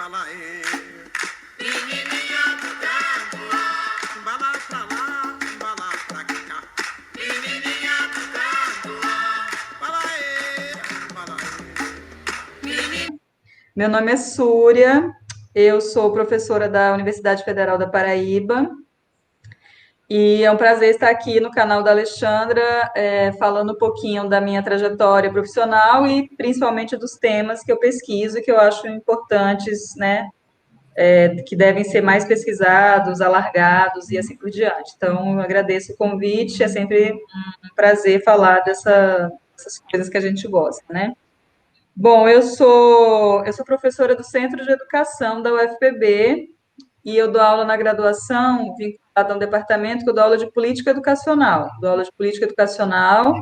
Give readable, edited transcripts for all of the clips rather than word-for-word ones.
balaê. Menininha do canto, bala pra lá, bala pra cá. Menininha do canto, balaê, balaê. Meu nome é Súria, eu sou professora da Universidade Federal da Paraíba e é um prazer estar aqui no canal da Alexandra, falando um pouquinho da minha trajetória profissional e principalmente dos temas que eu pesquiso e que eu acho importantes, né, que devem ser mais pesquisados, alargados e assim por diante. Então, eu agradeço o convite, é sempre um prazer falar dessas coisas que a gente gosta, né? Bom, eu sou professora do Centro de Educação da UFPB e eu dou aula na graduação, vinculada a um departamento que eu dou aula de política educacional. Dou aula de política educacional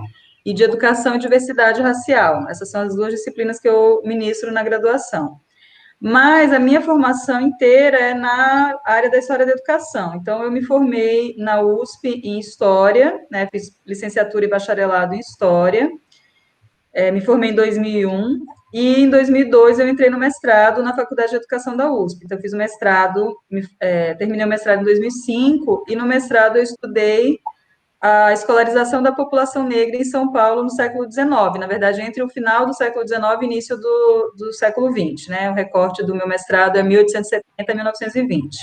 e de educação e diversidade racial. Essas são as duas disciplinas que eu ministro na graduação. Mas a minha formação inteira é na área da história da educação. Então, eu me formei na USP em História, né, fiz licenciatura e bacharelado em História, me formei em 2001, e em 2002 eu entrei no mestrado na Faculdade de Educação da USP. Então, eu fiz o mestrado, terminei o mestrado em 2005, e no mestrado eu estudei a escolarização da população negra em São Paulo no século XIX, na verdade, entre o final do século XIX e início do século XX, né? O recorte do meu mestrado é 1870 a 1920.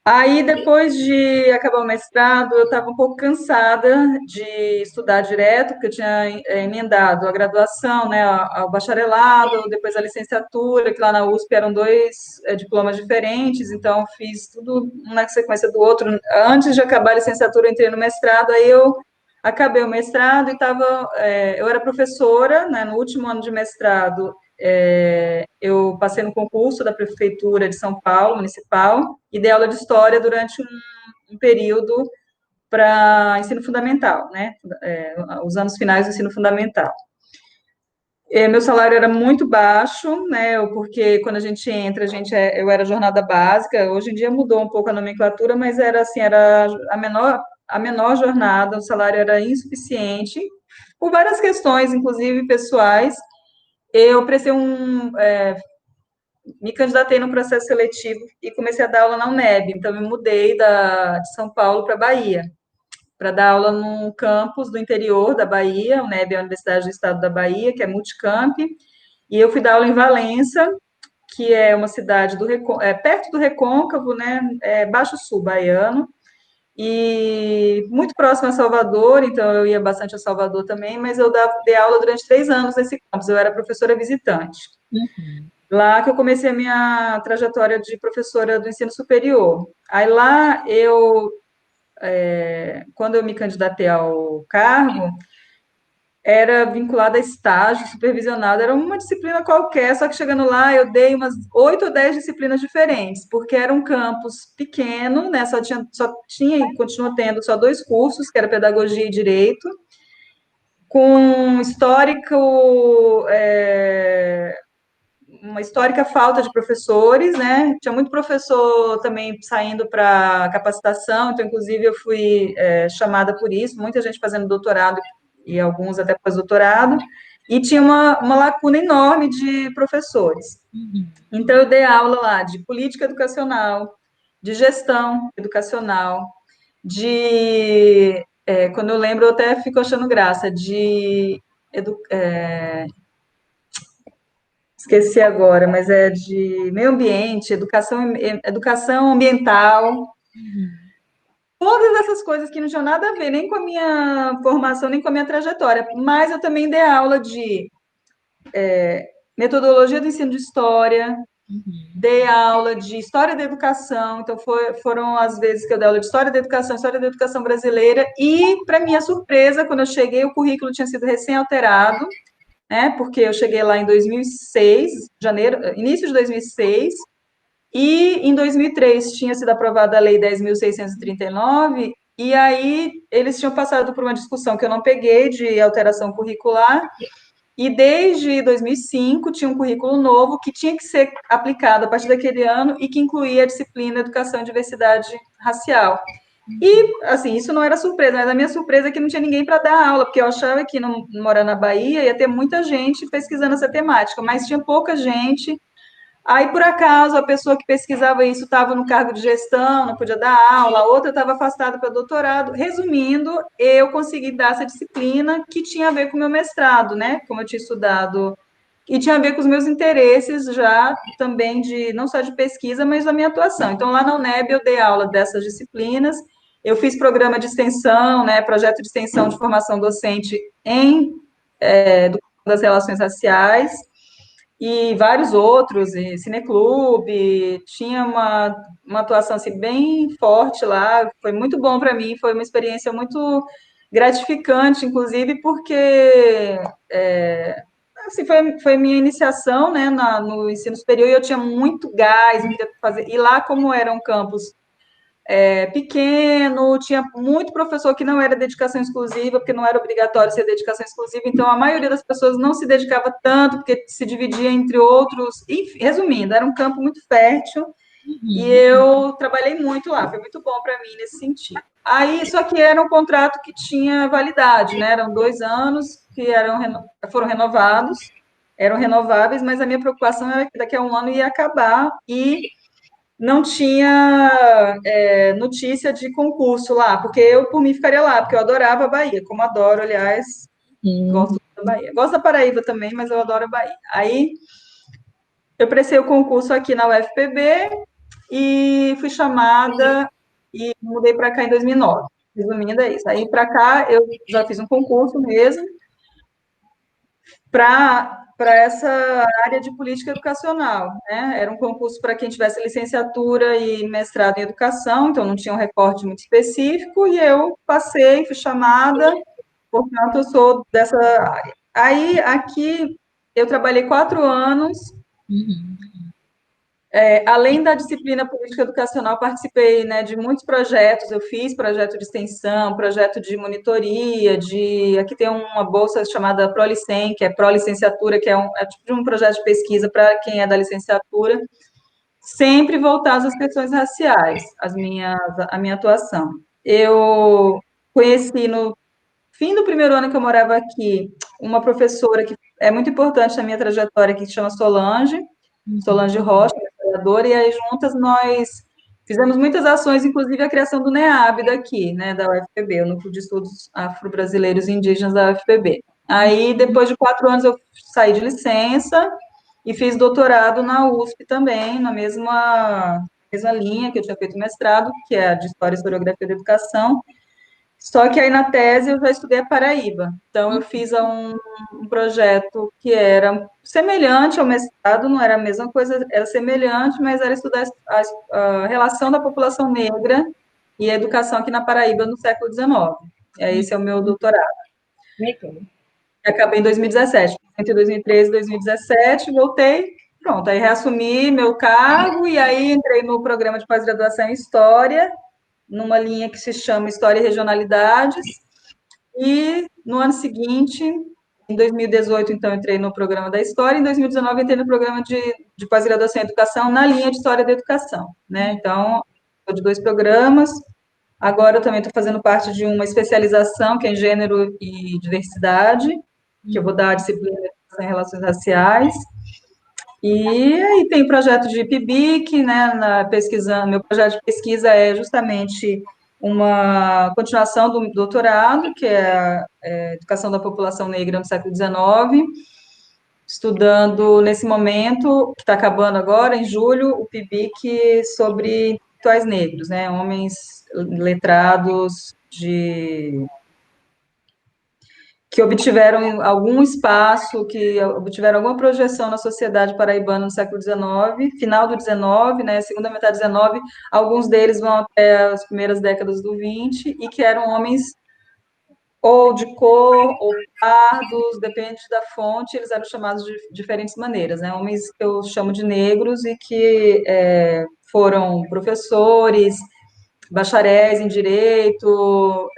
Aí, depois de acabar o mestrado, eu estava um pouco cansada de estudar direto, porque eu tinha emendado a graduação, né, ao bacharelado, depois a licenciatura, que lá na USP eram dois diplomas diferentes, então fiz tudo um na sequência do outro. Antes de acabar a licenciatura, eu entrei no mestrado, aí eu acabei o mestrado e eu era professora, né, no último ano de mestrado, eu passei no concurso da Prefeitura de São Paulo, municipal, e dei aula de História durante um período para ensino fundamental, né, os anos finais do ensino fundamental. Meu salário era muito baixo, né, porque quando a gente entra, eu era jornada básica, hoje em dia mudou um pouco a nomenclatura, mas era assim, era a menor jornada, o salário era insuficiente, por várias questões, inclusive pessoais. Eu prestei me candidatei no processo seletivo e comecei a dar aula na UNEB. Então, eu me mudei de São Paulo para Bahia, para dar aula num campus do interior da Bahia. A UNEB é a Universidade do Estado da Bahia, que é multicamp. E eu fui dar aula em Valença, que é uma cidade perto do Recôncavo, né? Baixo Sul baiano. E muito próximo a Salvador, então eu ia bastante a Salvador também, mas eu dei aula durante 3 anos nesse campus, eu era professora visitante. Lá que eu comecei a minha trajetória de professora do ensino superior. Aí lá quando eu me candidatei ao cargo, era vinculada a estágio supervisionado, era uma disciplina qualquer, só que chegando lá eu dei umas 8 ou 10 disciplinas diferentes, porque era um campus pequeno, né, só tinha e continua tendo só 2 cursos, que era pedagogia e direito, com uma histórica falta de professores, né? Tinha muito professor também saindo para capacitação, então, inclusive, eu fui chamada por isso, muita gente fazendo doutorado e alguns até pós-doutorado, e tinha uma lacuna enorme de professores. Então, eu dei aula lá de política educacional, de gestão educacional, quando eu lembro, eu até fico achando graça, esqueci agora, mas é de meio ambiente, educação ambiental, todas essas coisas que não tinham nada a ver nem com a minha formação, nem com a minha trajetória. Mas eu também dei aula de metodologia do ensino de história, dei aula de história da educação, então foram as vezes que eu dei aula de história da educação brasileira, e, para minha surpresa, quando eu cheguei, o currículo tinha sido recém-alterado, né, porque eu cheguei lá em 2006, início de 2006, e em 2003 tinha sido aprovada a Lei 10.639, e aí eles tinham passado por uma discussão que eu não peguei de alteração curricular, e desde 2005 tinha um currículo novo que tinha que ser aplicado a partir daquele ano e que incluía a disciplina Educação e Diversidade Racial. E, assim, isso não era surpresa, mas a minha surpresa é que não tinha ninguém para dar aula, porque eu achava que, morando na Bahia, ia ter muita gente pesquisando essa temática, mas tinha pouca gente, Aí, por acaso, a pessoa que pesquisava isso estava no cargo de gestão, não podia dar aula, a outra estava afastada para doutorado. Resumindo, eu consegui dar essa disciplina que tinha a ver com o meu mestrado, né? Como eu tinha estudado, e tinha a ver com os meus interesses já também de não só de pesquisa, mas da minha atuação. Então, lá na UNEB eu dei aula dessas disciplinas, eu fiz programa de extensão, né? Projeto de extensão de formação docente em das relações raciais e vários outros, e cineclube, tinha uma atuação assim, bem forte lá, foi muito bom para mim, foi uma experiência muito gratificante, inclusive porque assim, foi minha iniciação né, no ensino superior e eu tinha muito gás, muito fazer, e lá como era um campus pequeno, tinha muito professor que não era dedicação exclusiva, porque não era obrigatório ser dedicação exclusiva, então a maioria das pessoas não se dedicava tanto, porque se dividia entre outros. Enfim, resumindo, era um campo muito fértil e Uhum. eu trabalhei muito lá, foi muito bom para mim nesse sentido. Aí, só que era um contrato que tinha validade, né? Eram 2 anos que foram renovados, eram renováveis, mas a minha preocupação era que daqui a um ano ia acabar e não tinha notícia de concurso lá, porque eu, por mim, ficaria lá, porque eu adorava a Bahia, como adoro, aliás, Uhum. gosto da Bahia. Gosto da Paraíba também, mas eu adoro a Bahia. Aí, eu prestei o concurso aqui na UFPB e fui chamada e mudei para cá em 2009. Resumindo, é isso. Aí, para cá, eu já fiz um concurso mesmo, para essa área de política educacional, né? Era um concurso para quem tivesse licenciatura e mestrado em educação, então não tinha um recorte muito específico, e eu passei, fui chamada, portanto, eu sou dessa área. Aí, aqui, eu trabalhei 4 anos, Uhum. além da disciplina política educacional, participei, né, de muitos projetos. Eu fiz projeto de extensão, projeto de monitoria, aqui tem uma bolsa chamada ProLicen, que é pró-licenciatura, que é tipo de um projeto de pesquisa para quem é da licenciatura, sempre voltado às questões raciais, a minha atuação. Eu conheci no fim do primeiro ano que eu morava aqui, uma professora que é muito importante na minha trajetória, que se chama Solange Rocha, historiadora, e aí juntas nós fizemos muitas ações, inclusive a criação do NEAB daqui, né, da UFPB, o Núcleo de Estudos Afro-Brasileiros e Indígenas da UFPB. Aí, depois de 4 anos, eu saí de licença e fiz doutorado na USP também, na mesma linha que eu tinha feito mestrado, que é a de História e Historiografia da Educação, só que aí na tese eu já estudei a Paraíba. Então eu fiz um projeto que era semelhante ao mestrado, não era a mesma coisa, era semelhante, mas era estudar a relação da população negra e a educação aqui na Paraíba no século XIX. Esse é o meu doutorado. Legal. Acabei em 2017, entre 2013 e 2017, voltei, pronto, aí reassumi meu cargo e aí entrei no programa de pós-graduação em História, numa linha que se chama História e Regionalidades, e no ano seguinte, em 2018, então, entrei no programa da História, em 2019 entrei no programa de pós-graduação em Educação, na linha de História da Educação, né, então, sou de 2 programas, agora eu também estou fazendo parte de uma especialização, que é em Gênero e Diversidade, que eu vou dar a disciplina de Educação em Relações Raciais, e aí tem projeto de PIBIC, né, meu projeto de pesquisa é justamente uma continuação do doutorado, que é a Educação da População Negra no século XIX, estudando nesse momento, que está acabando agora, em julho, o PIBIC sobre intelectuais negros, né, homens letrados que obtiveram algum espaço, que obtiveram alguma projeção na sociedade paraibana no século XIX, final do XIX, né, segunda metade do XIX, alguns deles vão até as primeiras décadas do XX, e que eram homens ou de cor, ou pardos, depende da fonte, eles eram chamados de diferentes maneiras, né, homens que eu chamo de negros e que foram professores, bacharéis em direito,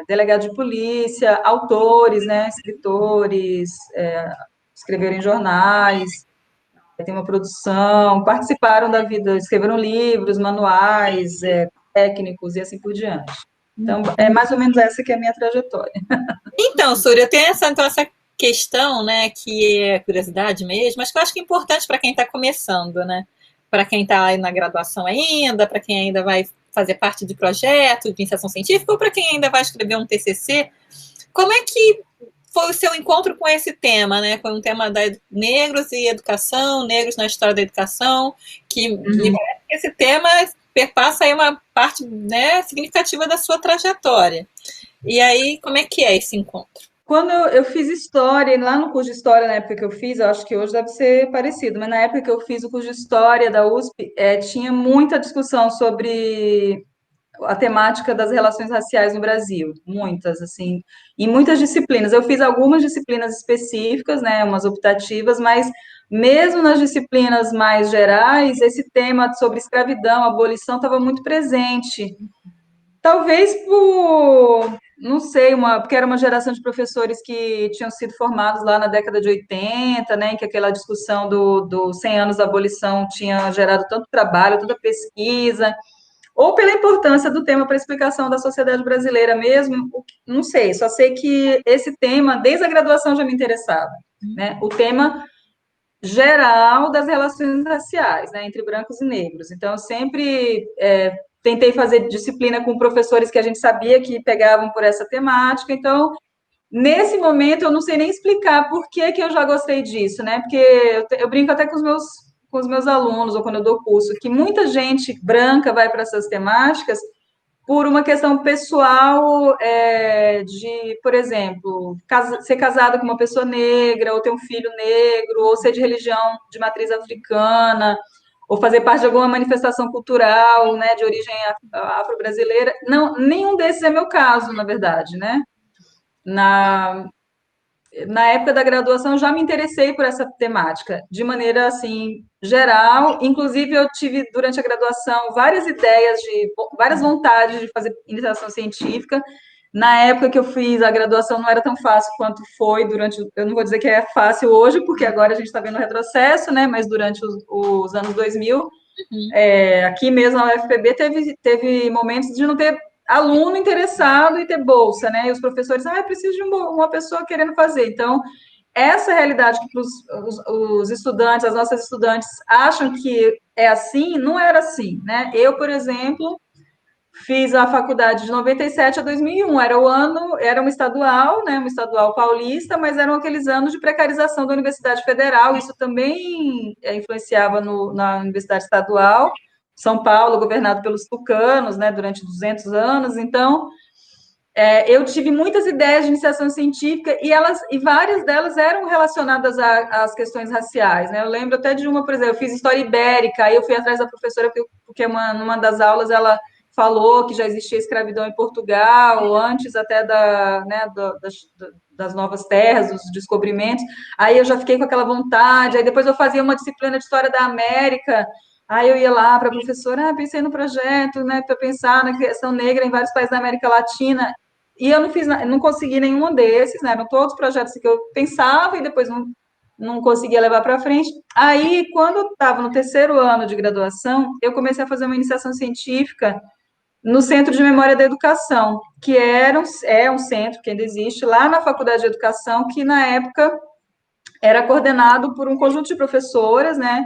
delegado de polícia, autores, né, escritores, escreveram em jornais, tem uma produção, participaram da vida, escreveram livros, manuais, técnicos e assim por diante. Então, é mais ou menos essa que é a minha trajetória. Então, Súria, eu tenho essa questão, né, que é curiosidade mesmo, mas que eu acho que é importante para quem está começando, né? Para quem está na graduação ainda, para quem ainda vai fazer parte de projeto de iniciação científica, ou para quem ainda vai escrever um TCC. Como é que foi o seu encontro com esse tema, né? Foi um tema da negros e educação, negros na história da educação, que me parece que esse tema perpassa aí uma parte, né, significativa da sua trajetória. E aí, como é que é esse encontro? Quando eu fiz história, lá no curso de história, na época que eu fiz, eu acho que hoje deve ser parecido, mas na época que eu fiz o curso de história da USP, tinha muita discussão sobre a temática das relações raciais no Brasil, muitas, assim, em muitas disciplinas. Eu fiz algumas disciplinas específicas, né, umas optativas, mas mesmo nas disciplinas mais gerais, esse tema sobre escravidão, abolição, estava muito presente. Talvez por, não sei, porque era uma geração de professores que tinham sido formados lá na década de 80, né, em que aquela discussão dos 100 anos da abolição tinha gerado tanto trabalho, tanta pesquisa, ou pela importância do tema para a explicação da sociedade brasileira mesmo, não sei, só sei que esse tema, desde a graduação, já me interessava, né, o tema geral das relações raciais, né, entre brancos e negros. Então, eu sempre tentei fazer disciplina com professores que a gente sabia que pegavam por essa temática. Então, nesse momento, eu não sei nem explicar por que que eu já gostei disso, né? Porque eu brinco até com os meus alunos, ou quando eu dou curso, que muita gente branca vai para essas temáticas por uma questão pessoal de, por exemplo, ser casado com uma pessoa negra, ou ter um filho negro, ou ser de religião de matriz africana, ou fazer parte de alguma manifestação cultural, né, de origem afro-brasileira. Não, nenhum desses é meu caso, na verdade, né? Na, na época da graduação, eu já me interessei por essa temática, de maneira, assim, geral. Inclusive, eu tive, durante a graduação, várias ideias, várias vontades de fazer iniciação científica. Na época que eu fiz a graduação, não era tão fácil quanto foi durante... Eu não vou dizer que é fácil hoje, porque agora a gente está vendo o retrocesso, né? Mas durante os anos 2000, aqui mesmo na UFPB, teve momentos de não ter aluno interessado e ter bolsa, né? E os professores, preciso de uma pessoa querendo fazer. Então, essa realidade que os estudantes, as nossas estudantes, acham que é assim, não era assim, né? Eu, por exemplo, fiz a faculdade de 97 a 2001, era o ano, era uma estadual, né? Uma estadual paulista, mas eram aqueles anos de precarização da Universidade Federal, isso também influenciava na Universidade Estadual, São Paulo, governado pelos tucanos, né, durante 200 anos. Então, eu tive muitas ideias de iniciação científica e várias delas eram relacionadas às questões raciais, né? Eu lembro até de uma, por exemplo, eu fiz história ibérica, aí eu fui atrás da professora porque numa das aulas ela falou que já existia escravidão em Portugal, antes até das novas terras, dos descobrimentos. Aí eu já fiquei com aquela vontade, aí depois eu fazia uma disciplina de história da América. Aí eu ia lá para a professora, pensei no projeto, né, para pensar na questão negra em vários países da América Latina. E eu não consegui nenhum desses, né? Eram todos projetos que eu pensava e depois não conseguia levar para frente. Aí, quando eu estava no terceiro ano de graduação, eu comecei a fazer uma iniciação científica no Centro de Memória da Educação, que é um centro que ainda existe lá na Faculdade de Educação, que na época era coordenado por um conjunto de professoras, né?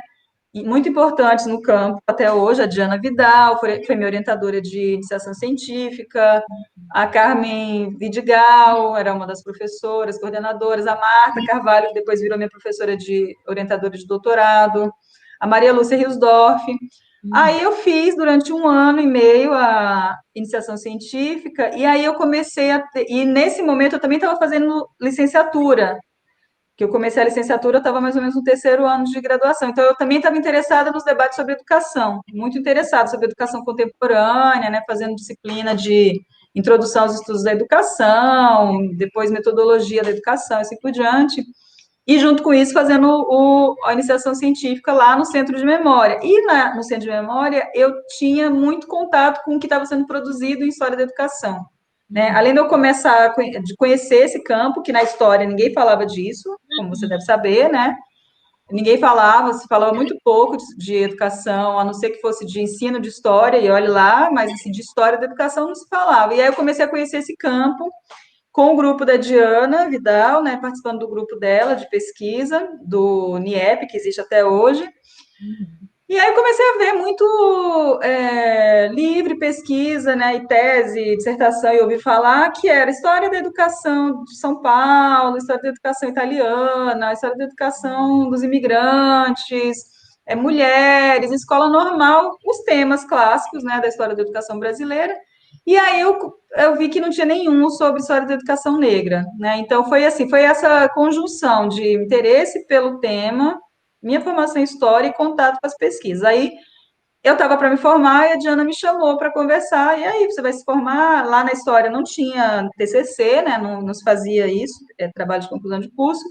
Muito importantes no campo até hoje, a Diana Vidal, foi minha orientadora de iniciação científica, a Carmen Vidigal, era uma das professoras, coordenadoras, a Marta Carvalho, que depois virou minha professora orientadora de doutorado, a Maria Lúcia Riosdorf. Aí eu fiz durante um ano e meio a iniciação científica, e aí eu comecei e nesse momento eu também estava fazendo licenciatura, que eu comecei a licenciatura, eu estava mais ou menos no terceiro ano de graduação. Então, eu também estava interessada nos debates sobre educação, muito interessada sobre educação contemporânea, né, fazendo disciplina de introdução aos estudos da educação, depois metodologia da educação, assim por diante. E, junto com isso, fazendo a iniciação científica lá no Centro de Memória. E no Centro de Memória, eu tinha muito contato com o que estava sendo produzido em História da Educação. Né? Além de eu começar de conhecer esse campo, que na história ninguém falava disso, como você deve saber, né? Ninguém falava, se falava muito pouco de educação, a não ser que fosse de ensino de história, e olhe lá, mas assim, de história da educação não se falava. E aí eu comecei a conhecer esse campo, com o grupo da Diana Vidal, né, participando do grupo dela de pesquisa, do NIEP, que existe até hoje. E aí eu comecei a ver muito livre pesquisa, né, e tese, dissertação, e ouvi falar que era história da educação de São Paulo, história da educação italiana, história da educação dos imigrantes, mulheres, escola normal, os temas clássicos, né, da história da educação brasileira. E aí eu vi que não tinha nenhum sobre história da educação negra, né? Então foi assim, foi essa conjunção de interesse pelo tema, minha formação em história e contato com as pesquisas. Aí eu estava para me formar e a Diana me chamou para conversar. E aí, você vai se formar? Lá na história não tinha TCC, né? Não se fazia isso, trabalho de conclusão de curso.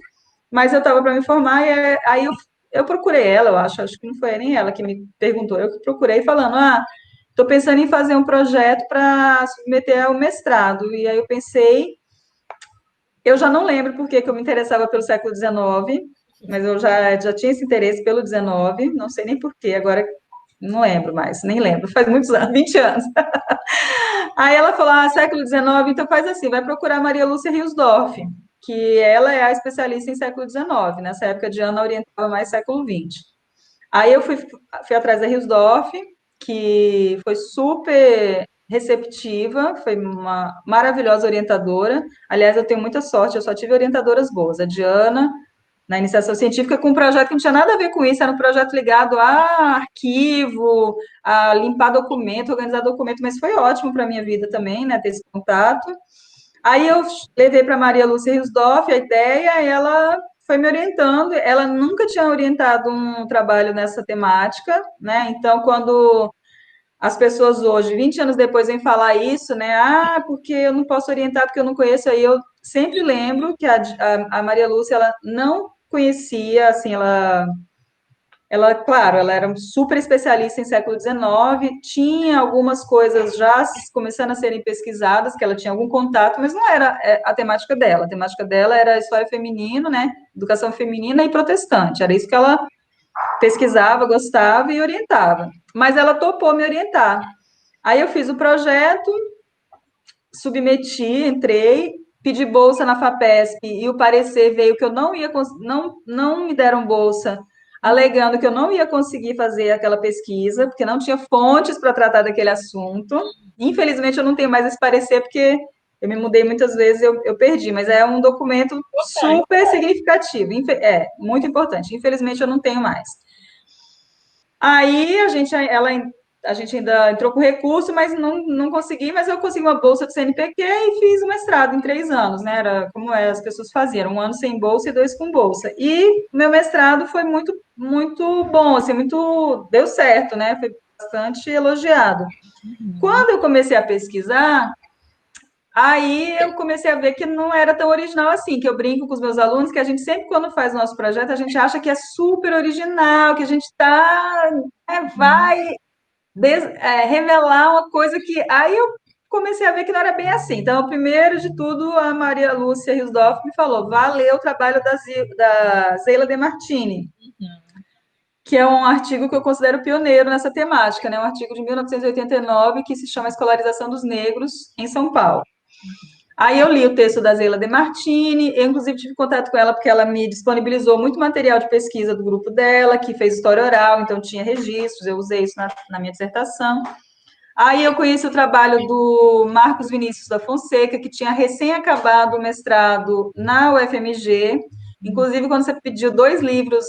Mas eu estava para me formar e aí eu procurei ela, eu acho que não foi nem ela que me perguntou, eu que procurei falando, estou pensando em fazer um projeto para submeter ao mestrado. E aí eu pensei, eu já não lembro por que eu me interessava pelo século XIX, mas eu já tinha esse interesse pelo XIX, não sei nem por quê, agora não lembro mais, nem lembro, faz muitos anos, 20 anos. Aí ela falou, século XIX, então faz assim, vai procurar Maria Lúcia Riosdorff, que ela é a especialista em século XIX, nessa época de Ana orientava mais século XX. Aí eu fui atrás da Riosdorff, que foi super receptiva, foi uma maravilhosa orientadora. Aliás, eu tenho muita sorte, eu só tive orientadoras boas. A Diana, na iniciação científica, com um projeto que não tinha nada a ver com isso, era um projeto ligado a arquivo, a limpar documento, organizar documento, mas foi ótimo para a minha vida também, né, ter esse contato. Aí eu levei para Maria Lúcia Riosdorff a ideia, e ela foi me orientando. Ela nunca tinha orientado um trabalho nessa temática, né? Então, quando as pessoas hoje, 20 anos depois, vêm falar isso, né? Porque eu não posso orientar porque eu não conheço. Aí eu sempre lembro que a Maria Lúcia, ela não conhecia, assim, claro, ela era super especialista em século XIX, tinha algumas coisas já começando a serem pesquisadas, que ela tinha algum contato, mas não era a temática dela. A temática dela era história feminina, né? Educação feminina e protestante. Era isso que ela pesquisava, gostava e orientava. Mas ela topou me orientar. Aí eu fiz o projeto, submeti, entrei, pedi bolsa na FAPESP e o parecer veio que eu não ia, não me deram bolsa, alegando que eu não ia conseguir fazer aquela pesquisa, porque não tinha fontes para tratar daquele assunto. Infelizmente, eu não tenho mais esse parecer, porque eu me mudei muitas vezes, eu perdi, mas é um documento super significativo, muito importante. Infelizmente, eu não tenho mais. Aí a gente ainda entrou com recurso, mas não consegui, mas eu consegui uma bolsa do CNPq e fiz o mestrado em 3 anos, né? Era como as pessoas faziam, 1 ano sem bolsa e 2 com bolsa. E meu mestrado foi muito, muito bom, assim, deu certo, né? Foi bastante elogiado. Quando eu comecei a pesquisar, aí eu comecei a ver que não era tão original assim, que eu brinco com os meus alunos, que a gente sempre, quando faz o nosso projeto, a gente acha que é super original, que a gente vai revelar uma coisa que... Aí eu comecei a ver que não era bem assim. Então, primeiro de tudo, a Maria Lúcia Riosdorff me falou, vá ler o trabalho da Zeila De Martini, que é um artigo que eu considero pioneiro nessa temática, né? Um artigo de 1989 que se chama Escolarização dos Negros em São Paulo. Aí eu li o texto da Zeila De Martini, eu inclusive tive contato com ela porque ela me disponibilizou muito material de pesquisa do grupo dela, que fez história oral, então tinha registros, eu usei isso na minha dissertação. Aí eu conheci o trabalho do Marcos Vinícius da Fonseca, que tinha recém acabado o mestrado na UFMG, inclusive quando você pediu 2 livros,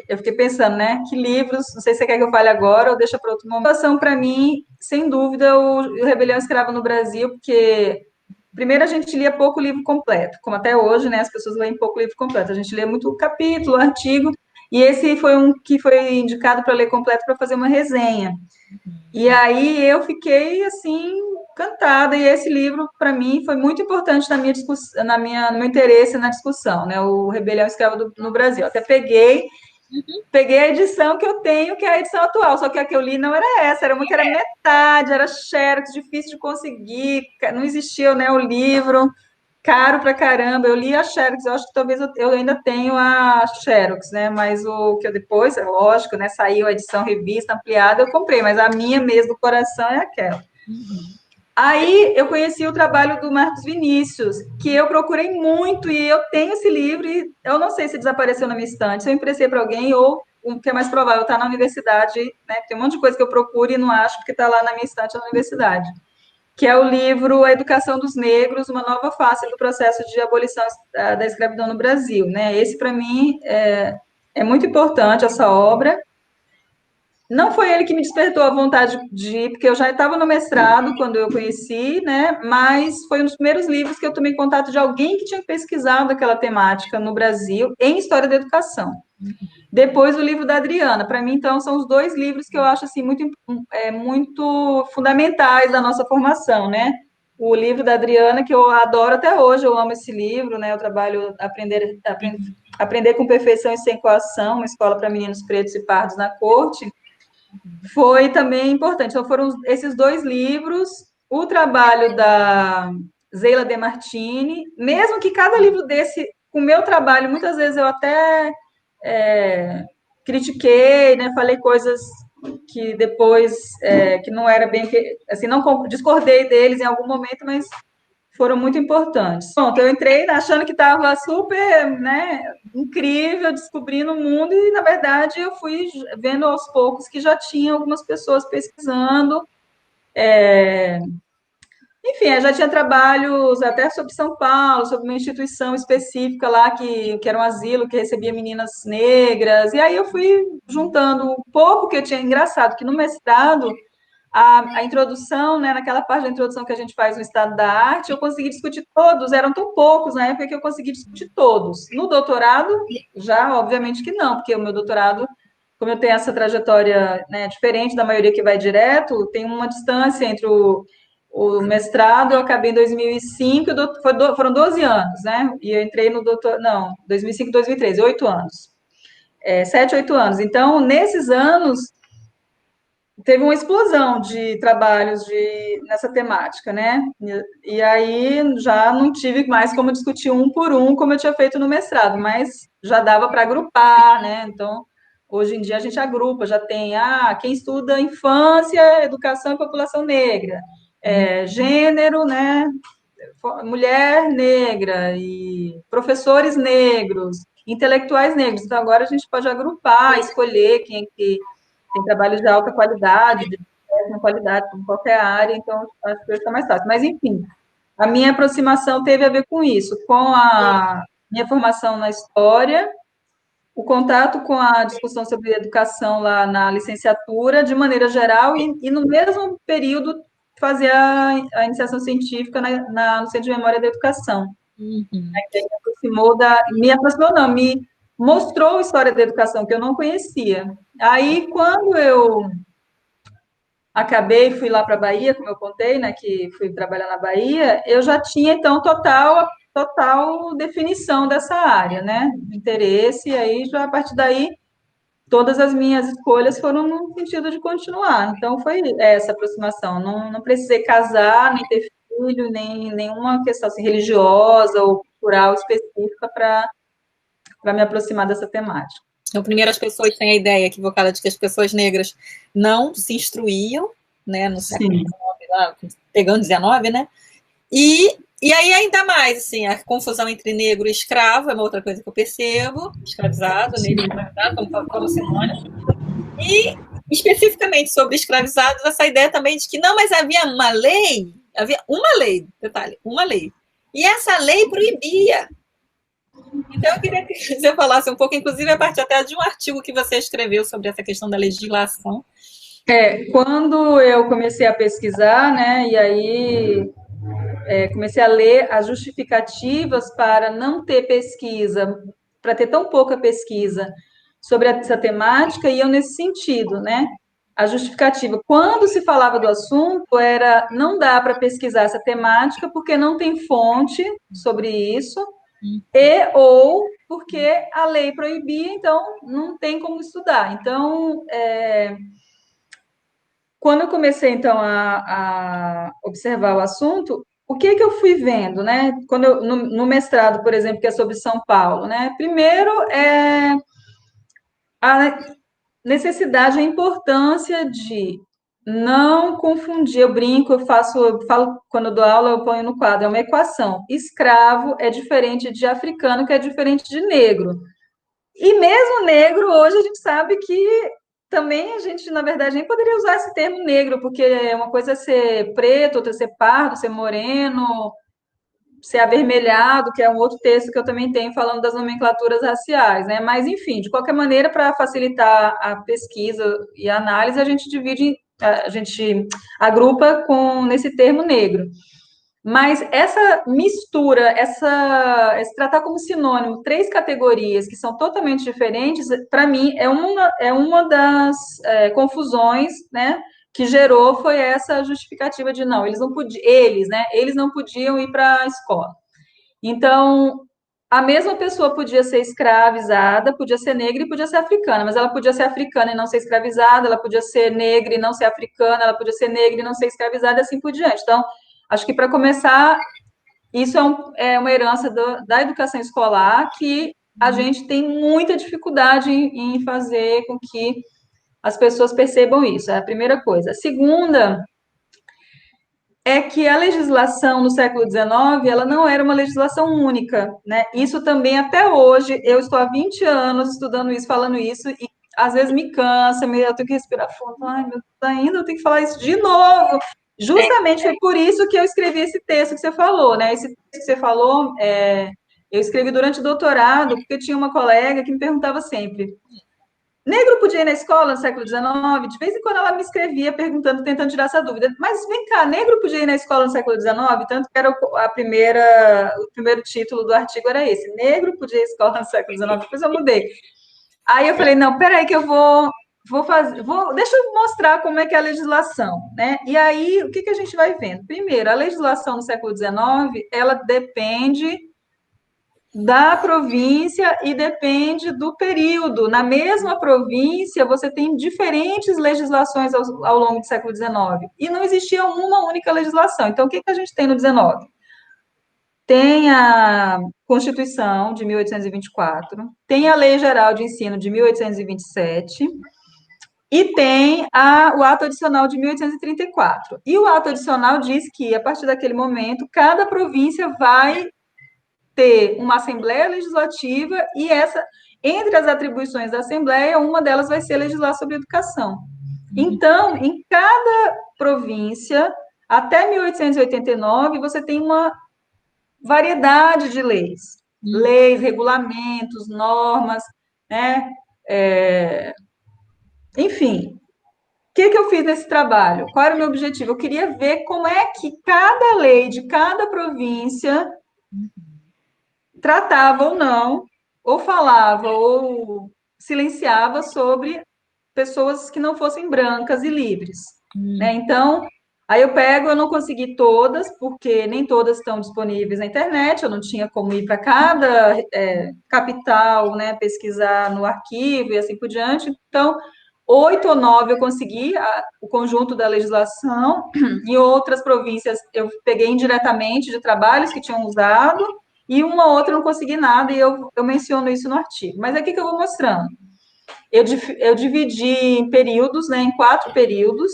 eu fiquei pensando, né, que livros, não sei se você quer que eu fale agora ou deixa para outro momento. Para mim, sem dúvida, o Rebelião Escrava no Brasil, porque primeiro a gente lia pouco livro completo, como até hoje, né, as pessoas leem pouco livro completo, a gente lê muito capítulo, artigo, e esse foi um que foi indicado para ler completo para fazer uma resenha. E aí eu fiquei, assim, encantada, e esse livro, para mim, foi muito importante na minha discussão, no meu interesse na discussão, né, o Rebelião Escrava no Brasil. Até peguei a edição que eu tenho, que é a edição atual, só que a que eu li não era essa, era uma que era metade, era xerox, difícil de conseguir, não existia, né, o livro, caro pra caramba. Eu li a xerox, eu acho que talvez eu ainda tenho a xerox, né, mas o que eu depois, é lógico, né, saiu a edição revista, ampliada, eu comprei, mas a minha mesmo do coração é aquela. Aí eu conheci o trabalho do Marcos Vinícius, que eu procurei muito e eu tenho esse livro e eu não sei se desapareceu na minha estante, se eu emprestei para alguém ou o que é mais provável, está na universidade, né? Tem um monte de coisa que eu procuro e não acho porque está lá na minha estante na universidade, que é o livro A Educação dos Negros, uma nova face do processo de abolição da escravidão no Brasil, né? Esse, para mim, é muito importante, essa obra. Não foi ele que me despertou a vontade de ir, porque eu já estava no mestrado quando eu conheci, né? Mas foi um dos primeiros livros que eu tomei contato de alguém que tinha pesquisado aquela temática no Brasil em História da Educação. Depois o livro da Adriana. Para mim, então, são os dois livros que eu acho assim muito fundamentais da nossa formação, né? O livro da Adriana, que eu adoro até hoje, eu amo esse livro, né? Eu trabalho Aprender com Perfeição e Sem Coação, uma escola para meninos pretos e pardos na corte. Foi também importante. Então, foram esses dois livros, o trabalho da Zeila De Martini, mesmo que cada livro desse, com o meu trabalho, muitas vezes eu até critiquei, né, falei coisas que depois, que não era bem, assim, não discordei deles em algum momento, mas foram muito importantes. Pronto, eu entrei achando que estava super, né, incrível, descobrindo o mundo, e, na verdade, eu fui vendo aos poucos que já tinha algumas pessoas pesquisando. Enfim, eu já tinha trabalhos até sobre São Paulo, sobre uma instituição específica lá, que era um asilo, que recebia meninas negras, e aí eu fui juntando um pouco que eu tinha. Engraçado que no mestrado, a introdução, né, naquela parte da introdução que a gente faz no estado da arte, eu consegui discutir todos, eram tão poucos na época que eu consegui discutir todos. No doutorado, já, obviamente que não, porque o meu doutorado, como eu tenho essa trajetória, né, diferente da maioria que vai direto, tem uma distância entre o mestrado, eu acabei em 2005, foram 12 anos, né, e eu entrei no doutor, não, 2005, 2013, 8 anos. 7, 8 anos. Então, nesses anos, teve uma explosão de trabalhos nessa temática, né? E aí já não tive mais como discutir um por um, como eu tinha feito no mestrado, mas já dava para agrupar, né? Então, hoje em dia a gente agrupa, já tem quem estuda infância, educação e população negra, gênero, né? Mulher negra e professores negros, intelectuais negros. Então, agora a gente pode agrupar, escolher quem que tem trabalhos de alta qualidade, de péssima qualidade, em qualquer área, então acho que hoje está mais fácil. Mas, enfim, a minha aproximação teve a ver com isso, com a minha formação na história, o contato com a discussão sobre educação lá na licenciatura, de maneira geral, e no mesmo período fazer a iniciação científica no Centro de Memória da Educação. Uhum. Me aproximou, não, me mostrou a história da educação que eu não conhecia. Aí, quando eu fui lá para a Bahia, como eu contei, né, que fui trabalhar na Bahia, eu já tinha, então, total definição dessa área, né, de interesse, e aí, já a partir daí, todas as minhas escolhas foram no sentido de continuar. Então, foi essa aproximação. Não precisei casar, nem ter filho, nem nenhuma questão assim, religiosa ou cultural específica para me aproximar dessa temática. Então, primeiro, as pessoas têm a ideia equivocada de que as pessoas negras não se instruíam, né, no século XIX, pegando XIX, né? E aí, ainda mais, assim, a confusão entre negro e escravo é uma outra coisa que eu percebo, escravizado, negro escravizado, como sinônimo. E, especificamente sobre escravizados, essa ideia também de que não, mas havia uma lei, detalhe, uma lei. E essa lei proibia. Então, eu queria que você falasse um pouco, inclusive a partir até de um artigo que você escreveu sobre essa questão da legislação. Quando eu comecei a pesquisar, né, e aí comecei a ler as justificativas para não ter pesquisa, para ter tão pouca pesquisa sobre essa temática, iam nesse sentido, né? A justificativa, quando se falava do assunto, era não dá para pesquisar essa temática porque não tem fonte sobre isso, ou porque a lei proibia, então não tem como estudar. Então, quando eu comecei, então, a observar o assunto, o que eu fui vendo, né? Quando no mestrado, por exemplo, que é sobre São Paulo, né? Primeiro, a necessidade, a importância de não confundir, eu brinco, eu falo, quando eu dou aula, eu ponho no quadro, é uma equação. Escravo é diferente de africano, que é diferente de negro. E mesmo negro, hoje a gente sabe que também a gente, na verdade, nem poderia usar esse termo negro, porque uma coisa é ser preto, outra é ser pardo, ser moreno, ser avermelhado, que é um outro texto que eu também tenho falando das nomenclaturas raciais, né? Mas, enfim, de qualquer maneira, para facilitar a pesquisa e a análise, a gente a gente agrupa nesse termo negro. Mas essa mistura, esse tratar como sinônimo três categorias que são totalmente diferentes, para mim, é uma das confusões, né, que gerou foi essa justificativa de não, eles não podiam, eles não podiam ir para a escola. Então, a mesma pessoa podia ser escravizada, podia ser negra e podia ser africana, mas ela podia ser africana e não ser escravizada, ela podia ser negra e não ser africana, ela podia ser negra e não ser escravizada, e assim por diante. Então, acho que para começar, isso é uma herança da educação escolar que a gente tem muita dificuldade em fazer com que as pessoas percebam isso. É a primeira coisa. A segunda é que a legislação no século XIX, ela não era uma legislação única, né? Isso também, até hoje, eu estou há 20 anos estudando isso, falando isso, e às vezes me cansa, eu tenho que respirar fundo, ai, meu Deus, ainda eu tenho que falar isso de novo. Justamente foi por isso que eu escrevi esse texto que você falou, né? Esse texto que você falou, eu escrevi durante o doutorado, porque tinha uma colega que me perguntava sempre, negro podia ir na escola no século XIX? De vez em quando ela me escrevia perguntando, tentando tirar essa dúvida. Mas vem cá, negro podia ir na escola no século XIX? Tanto que era o primeiro título do artigo era esse, negro podia ir à escola no século XIX? Depois eu mudei. Aí eu falei, não, peraí que eu deixa eu mostrar como é que é a legislação, né? E aí, o que a gente vai vendo? Primeiro, a legislação no século XIX, ela depende da província e depende do período. Na mesma província, você tem diferentes legislações ao longo do século XIX. E não existia uma única legislação. Então, o que a gente tem no XIX? Tem a Constituição de 1824, tem a Lei Geral de Ensino de 1827 e tem o ato adicional de 1834. E o ato adicional diz que, a partir daquele momento, cada província vai ter uma Assembleia Legislativa e entre as atribuições da Assembleia, uma delas vai ser legislar sobre educação. Então, em cada província, até 1889, você tem uma variedade de leis. Leis, regulamentos, normas, né? Enfim, o que eu fiz nesse trabalho? Qual era o meu objetivo? Eu queria ver como é que cada lei de cada província tratava ou não, ou falava, ou silenciava sobre pessoas que não fossem brancas e livres. Né? Então, aí eu não consegui todas, porque nem todas estão disponíveis na internet, eu não tinha como ir para cada capital, né, pesquisar no arquivo e assim por diante. Então, 8 ou 9 eu consegui o conjunto da legislação, em outras províncias eu peguei indiretamente de trabalhos que tinham usado, e uma ou outra eu não consegui nada, e eu menciono isso no artigo. Mas aqui que eu vou mostrando. Eu dividi em períodos, né, em 4 períodos,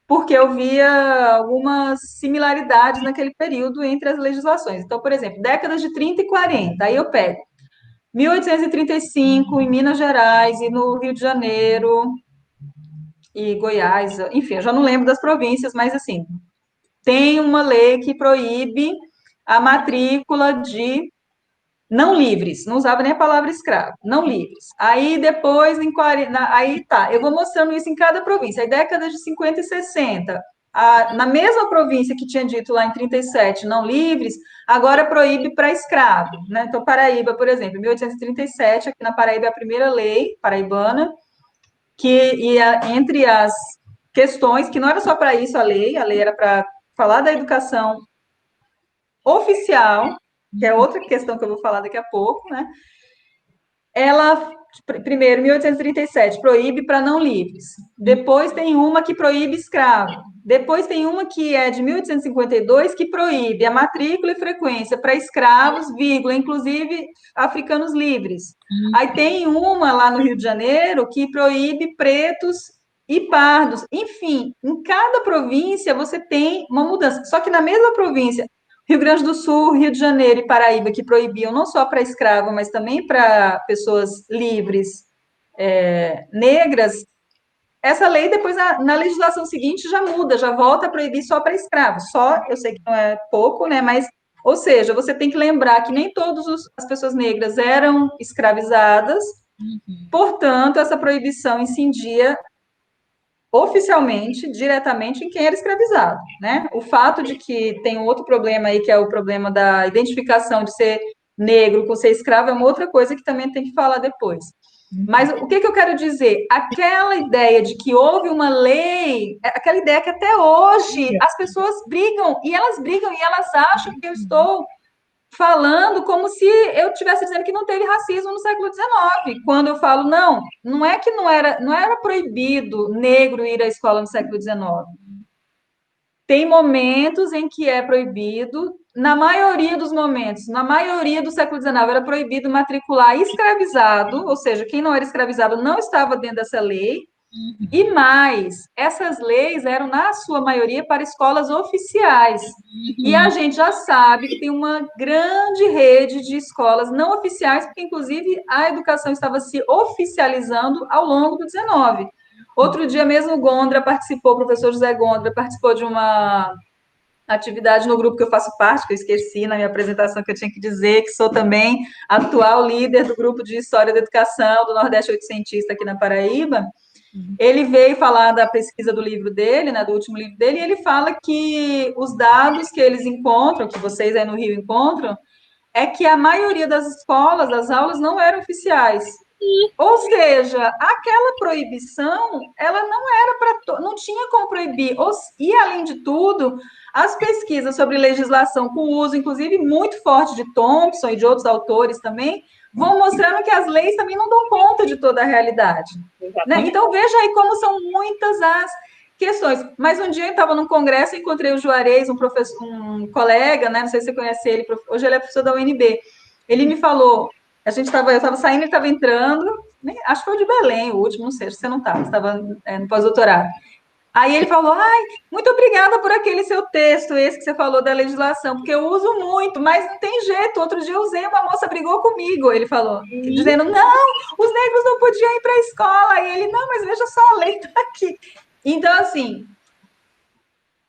porque eu via algumas similaridades naquele período entre as legislações. Então, por exemplo, décadas de 30 e 40, aí eu pego 1835 em Minas Gerais e no Rio de Janeiro e Goiás, enfim, eu já não lembro das províncias, mas assim, tem uma lei que proíbe a matrícula de não livres, não usava nem a palavra escravo, não livres. Aí depois, aí tá, eu vou mostrando isso em cada província. Aí décadas de 50 e 60, na mesma província que tinha dito lá em 37, não livres, agora proíbe para escravo, né? Então, Paraíba, por exemplo, em 1837, aqui na Paraíba é a primeira lei paraibana, que ia entre as questões, que não era só para isso a lei era para falar da educação oficial, que é outra questão que eu vou falar daqui a pouco, né? Ela, primeiro, 1837, proíbe para não livres. Depois tem uma que proíbe escravo. Depois tem uma que é de 1852, que proíbe a matrícula e frequência para escravos, vírgula, inclusive africanos livres. Aí tem uma lá no Rio de Janeiro que proíbe pretos e pardos, enfim, em cada província você tem uma mudança. Só que na mesma província, Rio Grande do Sul, Rio de Janeiro e Paraíba, que proibiam não só para escravo, mas também para pessoas livres, negras, essa lei depois, na legislação seguinte, já muda, já volta a proibir só para escravos. Só, eu sei que não é pouco, né, mas, ou seja, você tem que lembrar que nem todas as pessoas negras eram escravizadas, portanto, essa proibição incidia oficialmente, diretamente, em quem era escravizado, né? O fato de que tem um outro problema aí, que é o problema da identificação de ser negro com ser escravo, é uma outra coisa que também tem que falar depois. Mas o que eu quero dizer? Aquela ideia de que houve uma lei, aquela ideia que até hoje as pessoas brigam, e elas acham que eu estou falando como se eu estivesse dizendo que não teve racismo no século XIX, quando eu falo, não é que não era proibido negro ir à escola no século XIX. Tem momentos em que é proibido, na maioria dos momentos, na maioria do século XIX, era proibido matricular escravizado, ou seja, quem não era escravizado não estava dentro dessa lei, e mais, essas leis eram, na sua maioria, para escolas oficiais. E a gente já sabe que tem uma grande rede de escolas não oficiais, porque, inclusive, a educação estava se oficializando ao longo do XIX. Outro dia mesmo, o Gondra participou, o professor José Gondra participou de uma atividade no grupo que eu faço parte, que eu esqueci na minha apresentação que eu tinha que dizer, que sou também atual líder do grupo de História da Educação do Nordeste Oitocentista aqui na Paraíba. Ele veio falar da pesquisa do livro dele, né, do último livro dele, e ele fala que os dados que eles encontram, que vocês aí no Rio encontram, é que a maioria das escolas, das aulas, não eram oficiais. Ou seja, aquela proibição, ela não era para, não tinha como proibir. E, além de tudo, as pesquisas sobre legislação com uso, inclusive, muito forte de Thompson e de outros autores também, vão mostrando que as leis também não dão conta de toda a realidade. Né? Então, veja aí como são muitas as questões. Mas um dia eu estava num congresso, encontrei o Juarez, um colega, né? Não sei se você conhece ele, hoje ele é professor da UNB. Ele me falou, eu estava saindo, ele estava entrando, acho que foi de Belém, o último, não sei, acho que você não estava, você estava no pós-doutorado. Aí ele falou, muito obrigada por aquele seu texto, esse que você falou da legislação, porque eu uso muito, mas não tem jeito. Outro dia eu usei, uma moça brigou comigo, ele falou, dizendo, não, os negros não podiam ir para a escola. E ele, não, mas veja só, a lei está aqui. Então, assim,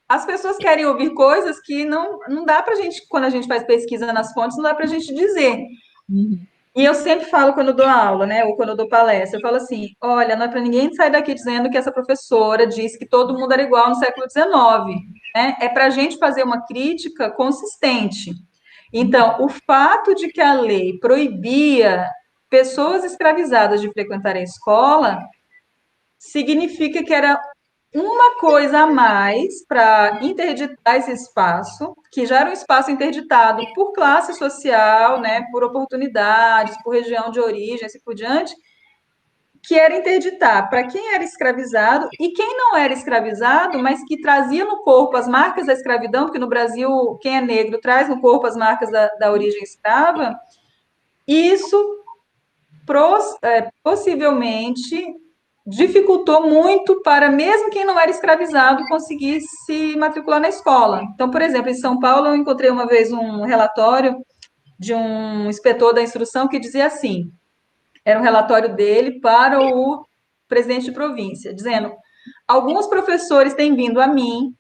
as pessoas querem ouvir coisas que não dá para a gente, quando a gente faz pesquisa nas fontes, não dá para a gente dizer. E eu sempre falo quando eu dou aula, né, ou quando eu dou palestra, eu falo assim, olha, não é para ninguém sair daqui dizendo que essa professora disse que todo mundo era igual no século XIX, né? É para a gente fazer uma crítica consistente. Então, o fato de que a lei proibia pessoas escravizadas de frequentar a escola significa que era uma coisa a mais para interditar esse espaço, que já era um espaço interditado por classe social, né, por oportunidades, por região de origem, assim por diante, que era interditar para quem era escravizado e quem não era escravizado, mas que trazia no corpo as marcas da escravidão, porque no Brasil, quem é negro traz no corpo as marcas da origem escrava, isso possivelmente dificultou muito para mesmo quem não era escravizado conseguir se matricular na escola. Então, por exemplo, em São Paulo, eu encontrei uma vez um relatório de um inspetor da instrução que dizia assim, era um relatório dele para o presidente de província, dizendo, alguns professores têm vindo a mim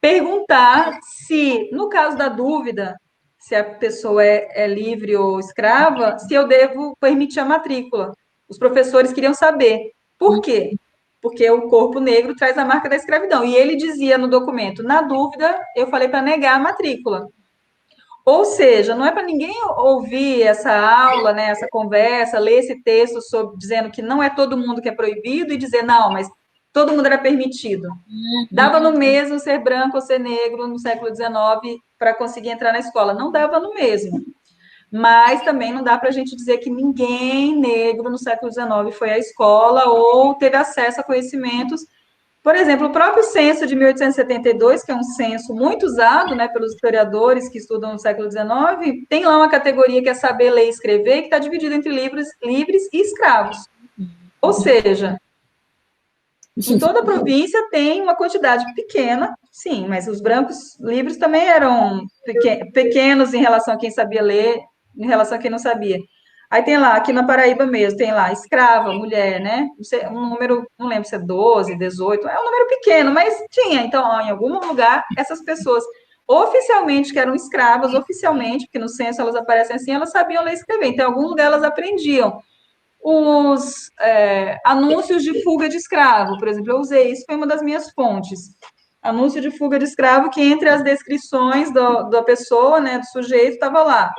perguntar se, no caso da dúvida, se a pessoa é livre ou escrava, se eu devo permitir a matrícula. Os professores queriam saber. Por quê? Porque o corpo negro traz a marca da escravidão. E ele dizia no documento, na dúvida, eu falei para negar a matrícula. Ou seja, não é para ninguém ouvir essa aula, né, essa conversa, ler esse texto dizendo que não é todo mundo que é proibido e dizer, não, mas todo mundo era permitido. Dava no mesmo ser branco ou ser negro no século XIX para conseguir entrar na escola. Não dava no mesmo. Mas também não dá para a gente dizer que ninguém negro no século XIX foi à escola ou teve acesso a conhecimentos. Por exemplo, o próprio censo de 1872, que é um censo muito usado, né, pelos historiadores que estudam no século XIX, tem lá uma categoria que é saber ler e escrever, que está dividida entre livres e escravos. Ou seja, Em toda a província tem uma quantidade pequena, sim, mas os brancos livres também eram pequenos em relação a quem sabia ler, em relação a quem não sabia. Aí tem lá, aqui na Paraíba mesmo, tem lá escrava, mulher, né? Um número, não lembro se é 12, 18, é um número pequeno, mas tinha. Então, ó, em algum lugar, essas pessoas oficialmente que eram escravas, oficialmente, porque no censo elas aparecem assim, elas sabiam ler e escrever. Então, em algum lugar elas aprendiam os anúncios de fuga de escravo, por exemplo, eu usei isso, foi uma das minhas fontes. Anúncio de fuga de escravo, que entre as descrições da pessoa, né, do sujeito, estava lá.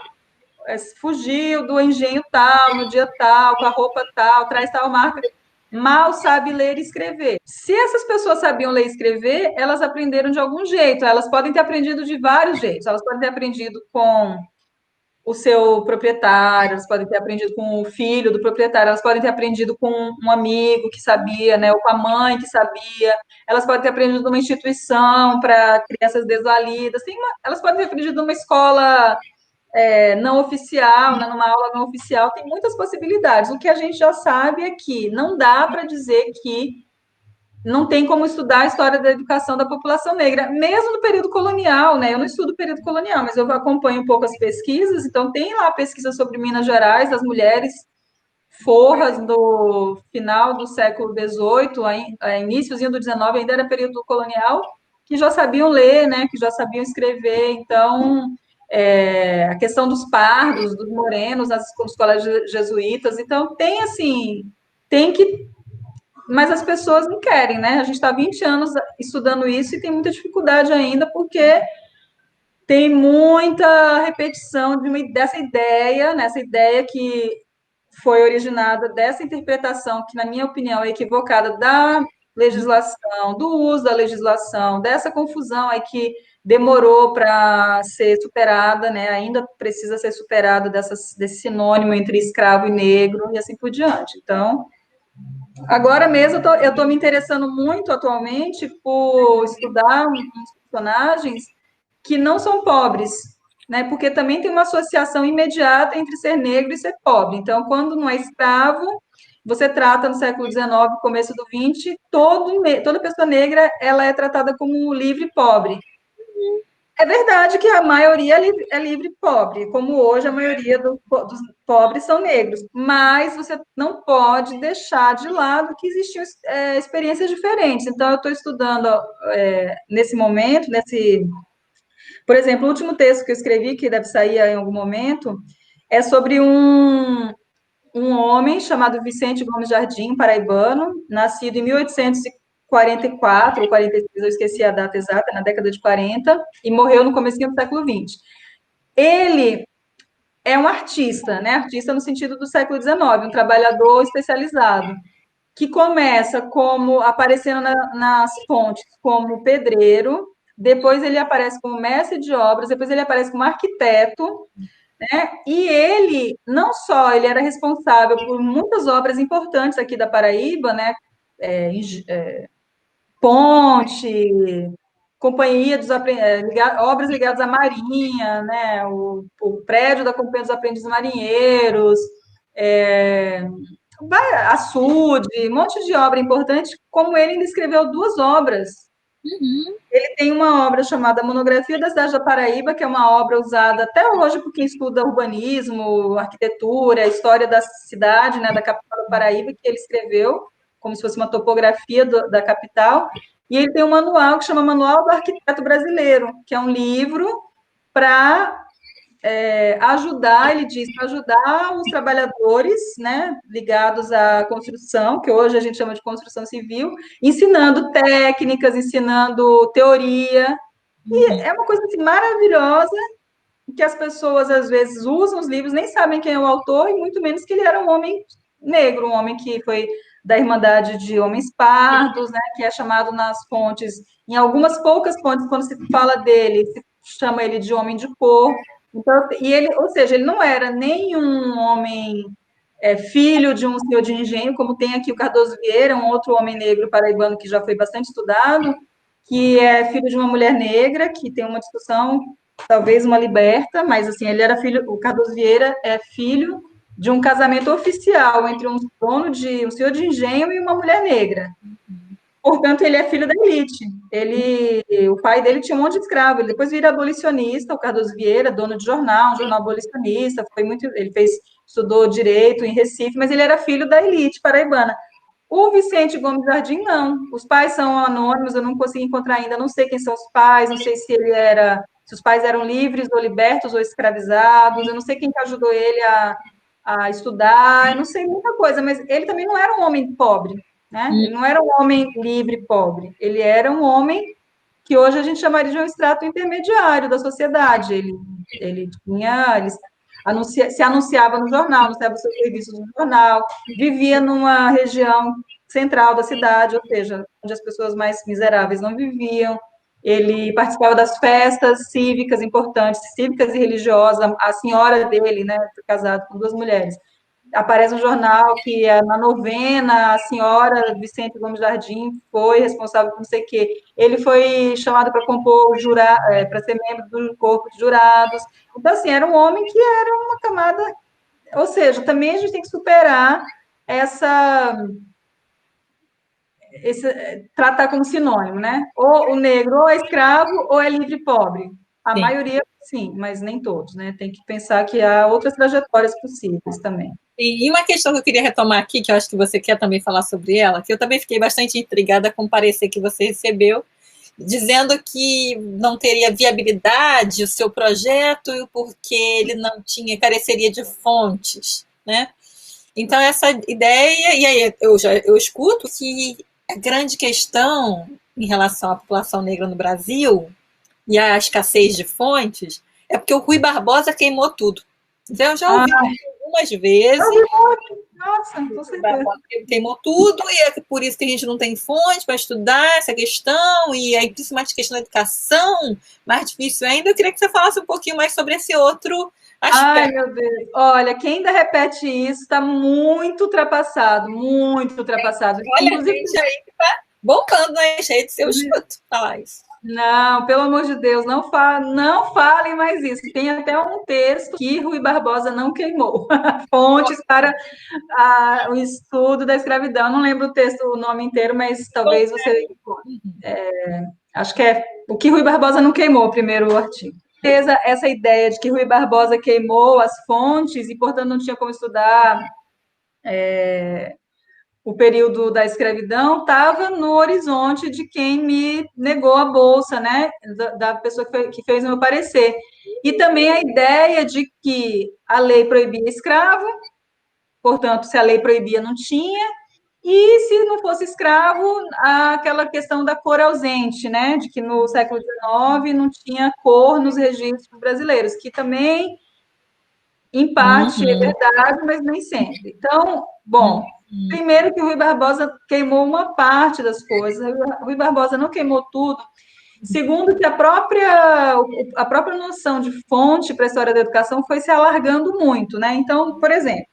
Fugiu do engenho tal, no dia tal, com a roupa tal, traz tal marca. Mal sabe ler e escrever. Se essas pessoas sabiam ler e escrever, elas aprenderam de algum jeito. Elas podem ter aprendido de vários jeitos. Elas podem ter aprendido com o seu proprietário, elas podem ter aprendido com o filho do proprietário, elas podem ter aprendido com um amigo que sabia, né, ou com a mãe que sabia, elas podem ter aprendido numa instituição para crianças desvalidas, elas podem ter aprendido numa escola não oficial, né, numa aula não oficial, tem muitas possibilidades. O que a gente já sabe é que não dá para dizer que não tem como estudar a história da educação da população negra, mesmo no período colonial, né? Eu não estudo o período colonial, mas eu acompanho um pouco as pesquisas, então tem lá pesquisa sobre Minas Gerais, as mulheres forras do final do século XVIII, iníciozinho do XIX, ainda era período colonial, que já sabiam ler, né? Que já sabiam escrever, então a questão dos pardos, dos morenos, nas escolas jesuítas, então tem assim, tem que mas as pessoas não querem, né? A gente está 20 anos estudando isso e tem muita dificuldade ainda, porque tem muita repetição dessa ideia, nessa ideia que foi originada dessa interpretação, que, na minha opinião, é equivocada da legislação, do uso da legislação, dessa confusão aí que demorou para ser superada, né? Ainda precisa ser superada desse sinônimo entre escravo e negro e assim por diante. Então, agora mesmo eu estou me interessando muito atualmente por estudar uns personagens que não são pobres, né? Porque também tem uma associação imediata entre ser negro e ser pobre. Então, quando não é escravo, você trata no século XIX, começo do XX, toda pessoa negra ela é tratada como livre e pobre. É verdade que a maioria é livre e pobre, como hoje a maioria dos pobres são negros, mas você não pode deixar de lado que existiam experiências diferentes. Então, eu estou estudando nesse momento, por exemplo, o último texto que eu escrevi, que deve sair em algum momento, é sobre um homem chamado Vicente Gomes Jardim, paraibano, nascido em 1844 ou 46, eu esqueci a data exata, na década de 40, e morreu no começo do século XX. Ele é um artista, né? Artista no sentido do século XIX, um trabalhador especializado, que começa como aparecendo nas fontes como pedreiro, depois ele aparece como mestre de obras, depois ele aparece como arquiteto, né? E ele, não só, ele era responsável por muitas obras importantes aqui da Paraíba, né? Ponte, Companhia dos obras ligadas à Marinha, né? O prédio da Companhia dos Aprendizes Marinheiros, açude, um monte de obra importante, como ele ainda escreveu duas obras. Uhum. Ele tem uma obra chamada Monografia da Cidade da Paraíba, que é uma obra usada até hoje por quem estuda urbanismo, arquitetura, história da cidade, né, da capital da Paraíba, que ele escreveu, como se fosse uma topografia da capital. E ele tem um manual que chama Manual do Arquiteto Brasileiro, que é um livro para ajudar, ele diz, para ajudar os trabalhadores, né, ligados à construção, que hoje a gente chama de construção civil, ensinando técnicas, ensinando teoria, e é uma coisa assim, maravilhosa, que as pessoas às vezes usam os livros, nem sabem quem é o autor, e muito menos que ele era um homem negro, um homem que foi da Irmandade de Homens Pardos, né, que é chamado nas fontes, em algumas poucas fontes, quando se fala dele, se chama ele de homem de cor. Então, e ele, ou seja, ele não era nem um homem filho de um senhor de engenho, como tem aqui o Cardoso Vieira, um outro homem negro paraibano que já foi bastante estudado, que é filho de uma mulher negra, que tem uma discussão, talvez uma liberta, mas assim, ele era filho, o Cardoso Vieira é filho de um casamento oficial entre um senhor de engenho e uma mulher negra. Portanto, ele é filho da elite. O pai dele tinha um monte de escravo. Ele depois vira abolicionista, o Cardoso Vieira, dono de jornal, um jornal abolicionista. Ele estudou direito em Recife, mas ele era filho da elite paraibana. O Vicente Gomes Jardim, não. Os pais são anônimos, eu não consegui encontrar ainda, não sei quem são os pais, não sei se os pais eram livres ou libertos ou escravizados, eu não sei quem que ajudou ele a estudar, eu não sei muita coisa, mas ele também não era um homem pobre, né? Ele não era um homem livre pobre, ele era um homem que hoje a gente chamaria de um extrato intermediário da sociedade. Ele se anunciava no jornal, anunciava seus serviços no jornal, vivia numa região central da cidade, ou seja, onde as pessoas mais miseráveis não viviam. Ele participava das festas cívicas importantes, cívicas e religiosas. A senhora dele, né, foi casado com 2 mulheres. Aparece no jornal que na novena a senhora Vicente Gomes Jardim foi responsável por não sei o quê. Ele foi chamado para compor para ser membro do corpo de jurados. Então, assim, era um homem que era uma camada. Ou seja, também a gente tem que superar tratar como sinônimo, né? Ou o negro ou é escravo ou é livre e pobre. A maioria, sim, mas nem todos, né? Tem que pensar que há outras trajetórias possíveis também. E uma questão que eu queria retomar aqui, que eu acho que você quer também falar sobre ela, que eu também fiquei bastante intrigada com o parecer que você recebeu, dizendo que não teria viabilidade o seu projeto porque ele não careceria de fontes, né? Então, essa ideia, e aí eu escuto que a grande questão em relação à população negra no Brasil e à escassez de fontes é porque o Rui Barbosa queimou tudo. Então, eu já ouvi algumas vezes. Nossa, ele queimou tudo, e é por isso que a gente não tem fonte para estudar essa questão, e aí, principalmente a questão da educação, mais difícil ainda. Eu queria que você falasse um pouquinho mais sobre esse outro aspecto. Ai, meu Deus. Olha, quem ainda repete isso está muito ultrapassado, muito ultrapassado. Olha, inclusive, a gente aí está bombando nas redes, eu escuto falar isso. Não, pelo amor de Deus, não falem mais isso. Tem até um texto que Rui Barbosa não queimou. Fontes para o estudo da escravidão. Não lembro o nome inteiro, mas talvez você... acho que é o que Rui Barbosa não queimou, o primeiro artigo. Essa ideia de que Rui Barbosa queimou as fontes e, portanto, não tinha como estudar o período da escravidão, estava no horizonte de quem me negou a bolsa, né? Da pessoa que fez o meu parecer. E também a ideia de que a lei proibia escravo, portanto, se a lei proibia, não tinha, e se não fosse escravo, aquela questão da cor ausente, né? De que no século XIX não tinha cor nos registros brasileiros, que também, em parte, é verdade, mas nem sempre. Então, bom, primeiro que o Rui Barbosa queimou uma parte das coisas, o Rui Barbosa não queimou tudo. Segundo, que a própria noção de fonte para a história da educação foi se alargando muito, né? Então, por exemplo,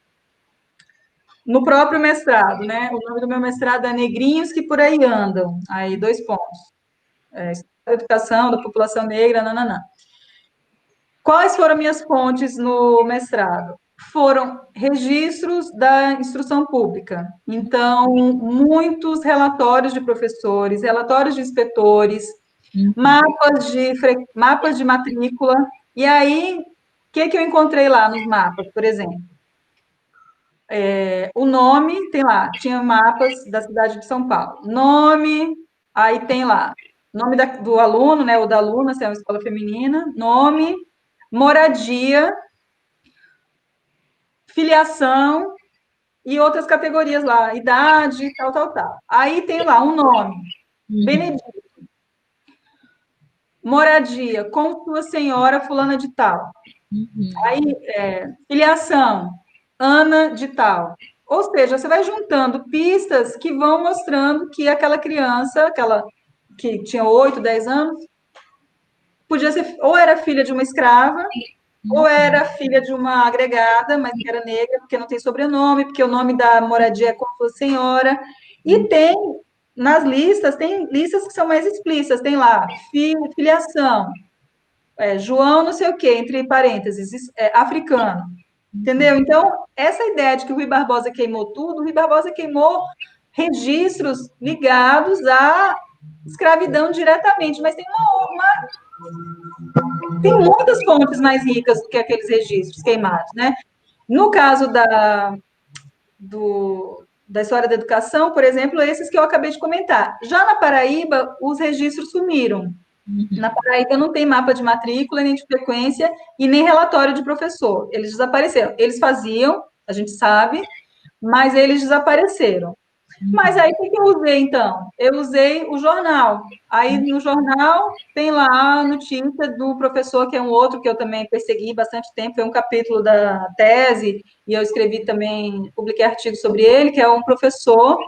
no próprio mestrado, né? O nome do meu mestrado é Negrinhos que por aí andam. Aí, 2 pontos. História da educação, da população negra, nananã. Quais foram minhas fontes no mestrado? Foram registros da instrução pública. Então, muitos relatórios de professores, relatórios de inspetores, mapas de matrícula. E aí, o que eu encontrei lá nos mapas, por exemplo? O nome, tem lá, tinha mapas da cidade de São Paulo. Nome, aí tem lá, nome do aluno, né, ou da aluna, se é uma escola feminina, nome, moradia, filiação e outras categorias lá, idade, tal. Aí tem lá um nome, Benedito. Moradia, com sua senhora fulana de tal. Aí, filiação, Ana de tal. Ou seja, você vai juntando pistas que vão mostrando que aquela criança, aquela que tinha 8, 10 anos, podia ser, ou era filha de uma escrava, ou era filha de uma agregada, mas que era negra, porque não tem sobrenome, porque o nome da moradia é com sua senhora. E nas listas, tem listas que são mais explícitas, tem lá, filiação, João não sei o quê, entre parênteses, africano. Entendeu? Então, essa ideia de que o Rui Barbosa queimou tudo, o Rui Barbosa queimou registros ligados à escravidão diretamente, mas tem muitas fontes mais ricas do que aqueles registros queimados, né? No caso da história da educação, por exemplo, esses que eu acabei de comentar. Já na Paraíba, os registros sumiram. Na Paraíba não tem mapa de matrícula, nem de frequência, e nem relatório de professor. Eles desapareceram. Eles faziam, a gente sabe, mas eles desapareceram. Mas aí, o que eu usei, então? Eu usei o jornal. Aí, no jornal, tem lá a notícia do professor, que é um outro que eu também persegui bastante tempo, foi um capítulo da tese, e eu escrevi também, publiquei artigo sobre ele, que é um professor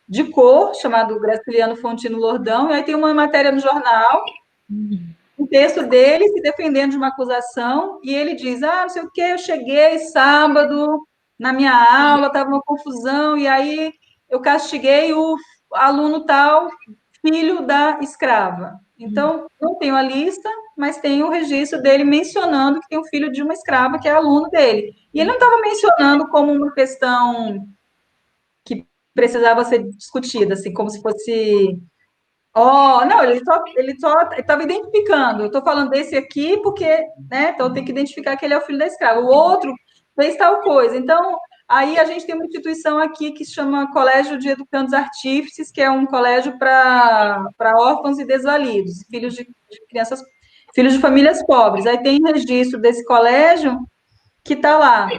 de cor, chamado Graciliano Fontino Lordão, e aí tem uma matéria no jornal, um texto dele se defendendo de uma acusação, e ele diz, não sei o quê, eu cheguei sábado na minha aula, estava uma confusão, e aí eu castiguei o aluno tal, filho da escrava. Então, não tenho a lista, mas tem o registro dele mencionando que tem um filho de uma escrava que é aluno dele. E ele não estava mencionando como uma questão que precisava ser discutida, assim, como se fosse... não, ele só estava identificando. Eu estou falando desse aqui porque, né, então tem que identificar que ele é o filho da escrava. O outro fez tal coisa. Então, aí a gente tem uma instituição aqui que se chama Colégio de Educandos Artífices, que é um colégio para órfãos e desvalidos, filhos de crianças, filhos de famílias pobres. Aí tem registro desse colégio que está lá.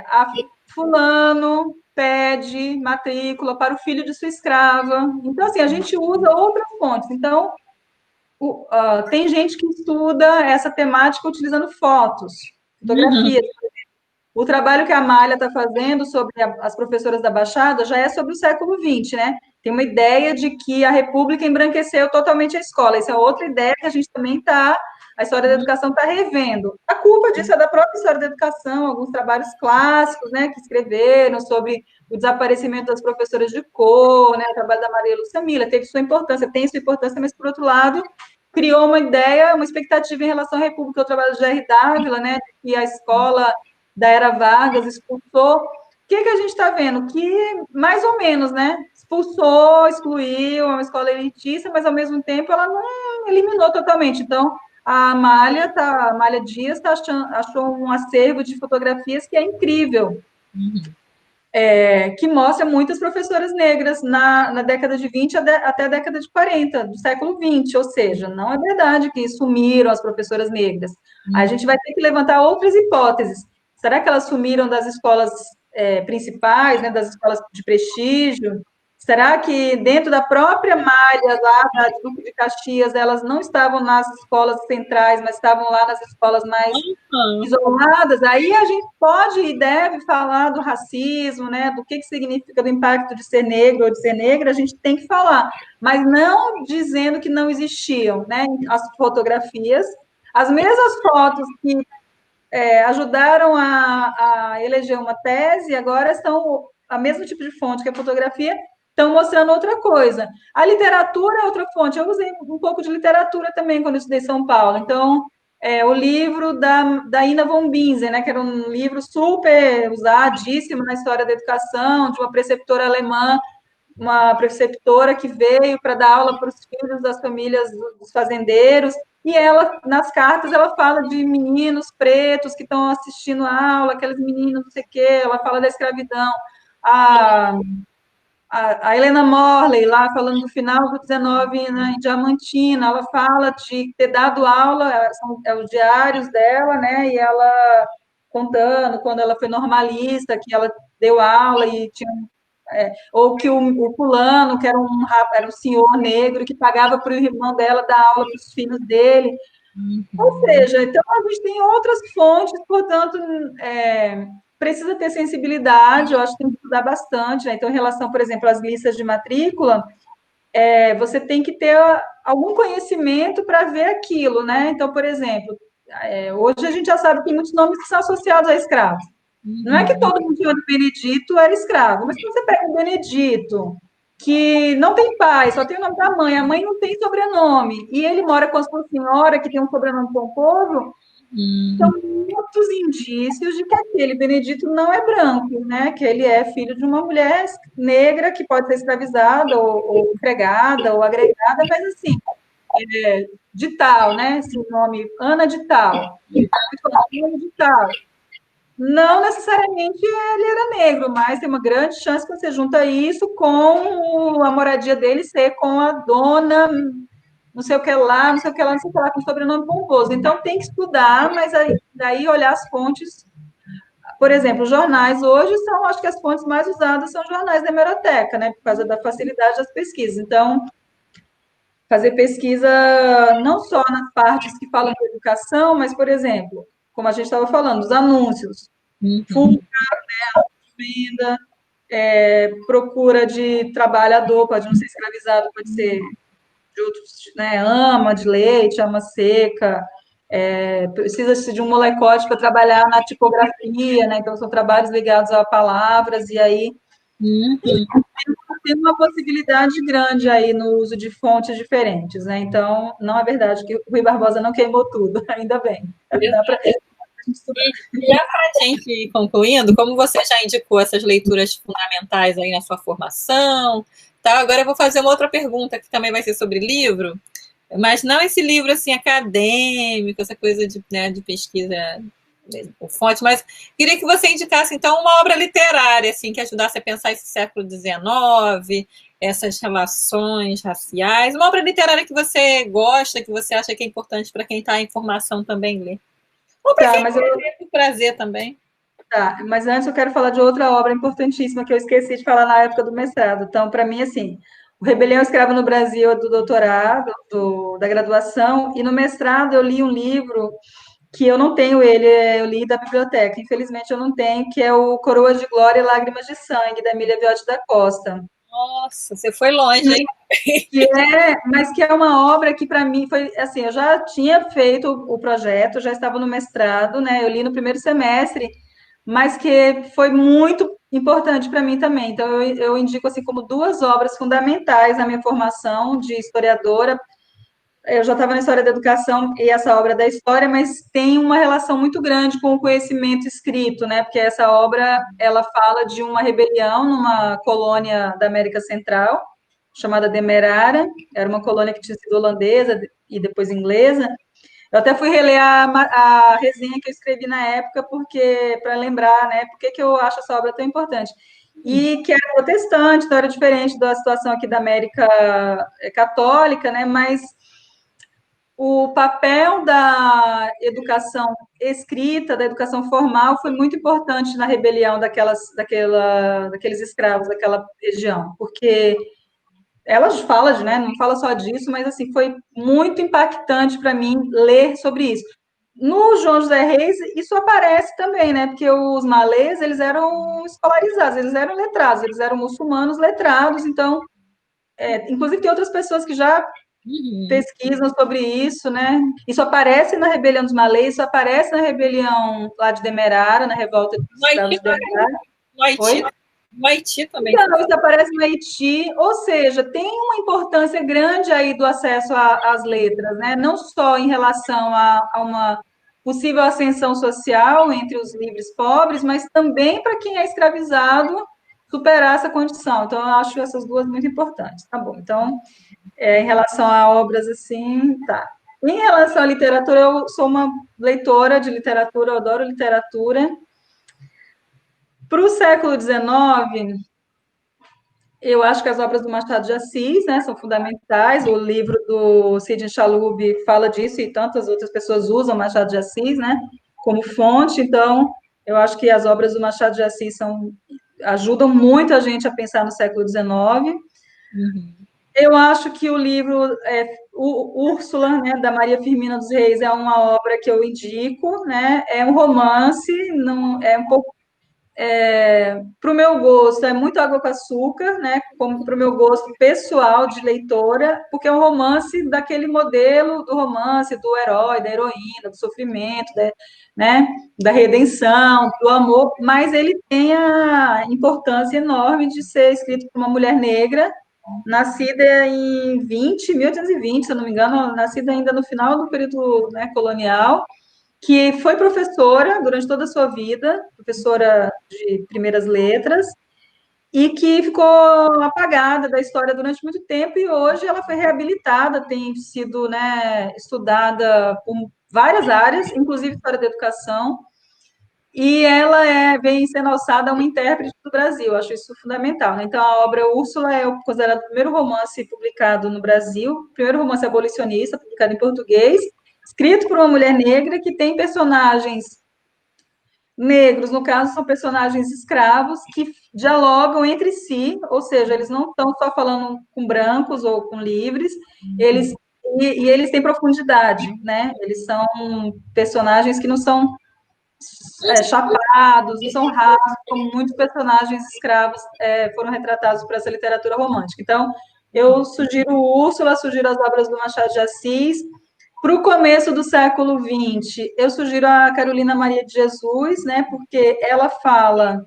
A fulano pede matrícula para o filho de sua escrava. Então, assim, a gente usa outras fontes. Então, tem gente que estuda essa temática utilizando fotos, fotografias. O trabalho que a Amália está fazendo sobre as professoras da Baixada já é sobre o século XX, né? Tem uma ideia de que a República embranqueceu totalmente a escola. Essa é outra ideia que a gente também a história da educação está revendo. A culpa disso é da própria história da educação, alguns trabalhos clássicos, né, que escreveram sobre o desaparecimento das professoras de cor, né, o trabalho da Maria Lúcia Miller, teve sua importância, tem sua importância, mas, por outro lado, criou uma ideia, uma expectativa em relação à República, o trabalho de R. Dávila, né, que a escola da Era Vargas expulsou. O que a gente está vendo? Que, mais ou menos, né, expulsou, excluiu, é uma escola elitista, mas, ao mesmo tempo, ela não eliminou totalmente. Então, a Amália Dias achou um acervo de fotografias que é incrível, que mostra muitas professoras negras na década de 20 até a década de 40, do século 20, ou seja, não é verdade que sumiram as professoras negras. A gente vai ter que levantar outras hipóteses. Será que elas sumiram das escolas principais, né, das escolas de prestígio? Será que dentro da própria malha lá da Duque de Caxias, elas não estavam nas escolas centrais, mas estavam lá nas escolas mais isoladas? Aí a gente pode e deve falar do racismo, né? Do que significa do impacto de ser negro ou de ser negra, a gente tem que falar, mas não dizendo que não existiam, né? As fotografias, as mesmas fotos que ajudaram a eleger uma tese, agora estão a mesmo tipo de fonte que a fotografia, estão mostrando outra coisa. A literatura é outra fonte. Eu usei um pouco de literatura também quando eu estudei em São Paulo. Então, o livro da Ina von Binzen, né, que era um livro super usadíssimo na história da educação, de uma preceptora alemã, uma preceptora que veio para dar aula para os filhos das famílias dos fazendeiros, e ela, nas cartas, ela fala de meninos pretos que estão assistindo a aula, aqueles meninos, não sei o quê, ela fala da escravidão. A Helena Morley, lá falando do final do 19 né, em Diamantina, ela fala de ter dado aula, são os diários dela, né, e ela contando quando ela foi normalista, que ela deu aula e tinha ou que o fulano, que era um senhor negro, que pagava para o irmão dela dar aula para os filhos dele. Ou seja, então a gente tem outras fontes, portanto, precisa ter sensibilidade, eu acho que tem que estudar bastante, né? Então, em relação, por exemplo, às listas de matrícula, você tem que ter algum conhecimento para ver aquilo, né? Então, por exemplo, hoje a gente já sabe que tem muitos nomes que são associados a escravos. Não é que todo mundo de Benedito era escravo, mas quando você pega o Benedito, que não tem pai, só tem o nome da mãe, a mãe não tem sobrenome, e ele mora com a sua senhora, que tem um sobrenome pomposo, São muitos indícios de que aquele Benedito não é branco, né? Que ele é filho de uma mulher negra que pode ser escravizada ou empregada ou agregada, mas assim, de tal, né? Esse nome, Ana de tal, Ana de tal. Não necessariamente ele era negro, mas tem uma grande chance que você junta isso com a moradia dele ser com a dona, não sei o que lá, não sei o que lá, não sei o que lá, com sobrenome pomposo. Então tem que estudar, mas aí, daí olhar as fontes. Por exemplo, jornais hoje são, acho que as fontes mais usadas são jornais da hemeroteca, né? Por causa da facilidade das pesquisas. Então, fazer pesquisa não só nas partes que falam de educação, mas, por exemplo, como a gente estava falando, os anúncios, fuga, venda, procura de trabalhador, pode não ser escravizado, pode ser de outros, né, ama de leite, ama seca, precisa-se de um molecote para trabalhar na tipografia, né, então são trabalhos ligados a palavras, e aí tem uma possibilidade grande aí no uso de fontes diferentes, né, então não é verdade que o Rui Barbosa não queimou tudo, ainda bem, dá para E já para a gente ir concluindo, como você já indicou essas leituras fundamentais aí na sua formação, tá? Agora eu vou fazer uma outra pergunta que também vai ser sobre livro, mas não esse livro assim acadêmico, essa coisa de, né, de pesquisa com fonte, mas queria que você indicasse então uma obra literária assim que ajudasse a pensar esse século XIX, essas relações raciais, uma obra literária que você gosta, que você acha que é importante para quem está em formação também ler. Ou para quem tem prazer também. Tá, mas antes eu quero falar de outra obra importantíssima que eu esqueci de falar na época do mestrado. Então, para mim, assim, o Rebelião Escrava no Brasil é do doutorado, da graduação, e no mestrado eu li um livro que eu não tenho ele, eu li da biblioteca, infelizmente eu não tenho, que é o Coroas de Glória e Lágrimas de Sangue, da Emília Viotti da Costa. Nossa, você foi longe, hein? Mas que é uma obra que para mim foi assim, eu já tinha feito o projeto, já estava no mestrado, né? Eu li no primeiro semestre, mas que foi muito importante para mim também. Então eu indico assim como duas obras fundamentais na minha formação de historiadora. Eu já estava na história da educação e essa obra da história, mas tem uma relação muito grande com o conhecimento escrito, né? Porque essa obra ela fala de uma rebelião numa colônia da América Central chamada Demerara, era uma colônia que tinha sido holandesa e depois inglesa. Eu até fui reler a resenha que eu escrevi na época, porque para lembrar, né, por que eu acho essa obra tão importante. E que era protestante, então era diferente da situação aqui da América católica, né, mas o papel da educação escrita, da educação formal, foi muito importante na rebelião daqueles escravos daquela região, porque ela fala, né, não fala só disso, mas assim, foi muito impactante para mim ler sobre isso. No João José Reis, isso aparece também, né? Porque os malês, eles eram escolarizados, eles eram letrados, eles eram muçulmanos letrados, então, inclusive tem outras pessoas que já pesquisam sobre isso, né? Isso aparece na rebelião dos malês, isso aparece na rebelião lá de Demerara, na revolta dos escravos de Demerara. No Haiti também. Então, isso aparece no Haiti, ou seja, tem uma importância grande aí do acesso às letras, né? Não só em relação a uma possível ascensão social entre os livres pobres, mas também para quem é escravizado superar essa condição. Então, eu acho essas duas muito importantes. Tá bom. Então, em relação a obras assim, tá. Em relação à literatura, eu sou uma leitora de literatura, eu adoro literatura. Para o século XIX, eu acho que as obras do Machado de Assis, né, são fundamentais. O livro do Sidney Chalub fala disso e tantas outras pessoas usam Machado de Assis, né, como fonte. Então, eu acho que as obras do Machado de Assis ajudam muito a gente a pensar no século XIX. Eu acho que o livro o Úrsula, né, da Maria Firmina dos Reis, é uma obra que eu indico, né? É um romance, não é um pouco para o meu gosto, é muito água com açúcar, né? Como para o meu gosto pessoal de leitora, porque é um romance daquele modelo do romance, do herói, da heroína, do sofrimento, né? Da redenção, do amor, mas ele tem a importância enorme de ser escrito por uma mulher negra, nascida em 1820, se eu não me engano, nascida ainda no final do período, né, colonial, que foi professora durante toda a sua vida, professora de primeiras letras, e que ficou apagada da história durante muito tempo, e hoje ela foi reabilitada, tem sido, né, estudada por várias áreas, inclusive história da educação, e ela vem sendo alçada a uma intérprete do Brasil, acho isso fundamental, né? Então, a obra Úrsula é considerado o primeiro romance publicado no Brasil, o primeiro romance abolicionista, publicado em português, escrito por uma mulher negra, que tem personagens negros, no caso, são personagens escravos que dialogam entre si, ou seja, eles não estão só falando com brancos ou com livres, eles e eles têm profundidade, né? Eles são personagens que não são chapados, não são rasos, como muitos personagens escravos foram retratados por essa literatura romântica. Então, eu sugiro Úrsula, sugiro as obras do Machado de Assis. Para o começo do século XX, eu sugiro a Carolina Maria de Jesus, né, porque ela fala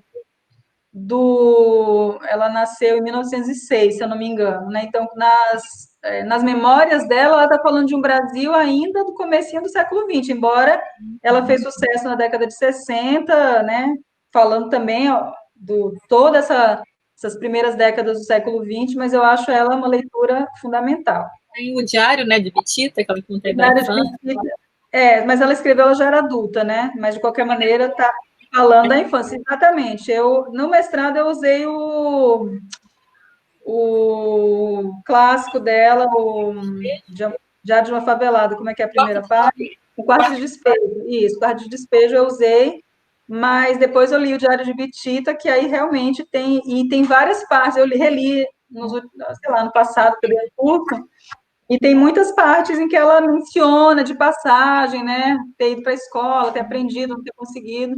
ela nasceu em 1906, se eu não me engano, né, então nas memórias dela, ela está falando de um Brasil ainda do comecinho do século XX, embora ela fez sucesso na década de 60, né, falando também todas essas primeiras décadas do século XX, mas eu acho ela uma leitura fundamental. Tem o Diário, né, de Bitita, que ela conta da infância. Mas ela escreveu, ela já era adulta, né? Mas, de qualquer maneira, está falando da infância. Exatamente. No mestrado, eu usei o clássico dela, Já de uma Favelada. Como é que é a primeira parte? O Quarto de Despejo. Isso, o Quarto de Despejo eu usei, mas depois eu li o Diário de Bitita, que aí realmente tem várias partes. Eu reli, no passado, que eu dei um curso, e tem muitas partes em que ela menciona de passagem, né? Ter ido para a escola, ter aprendido, não ter conseguido.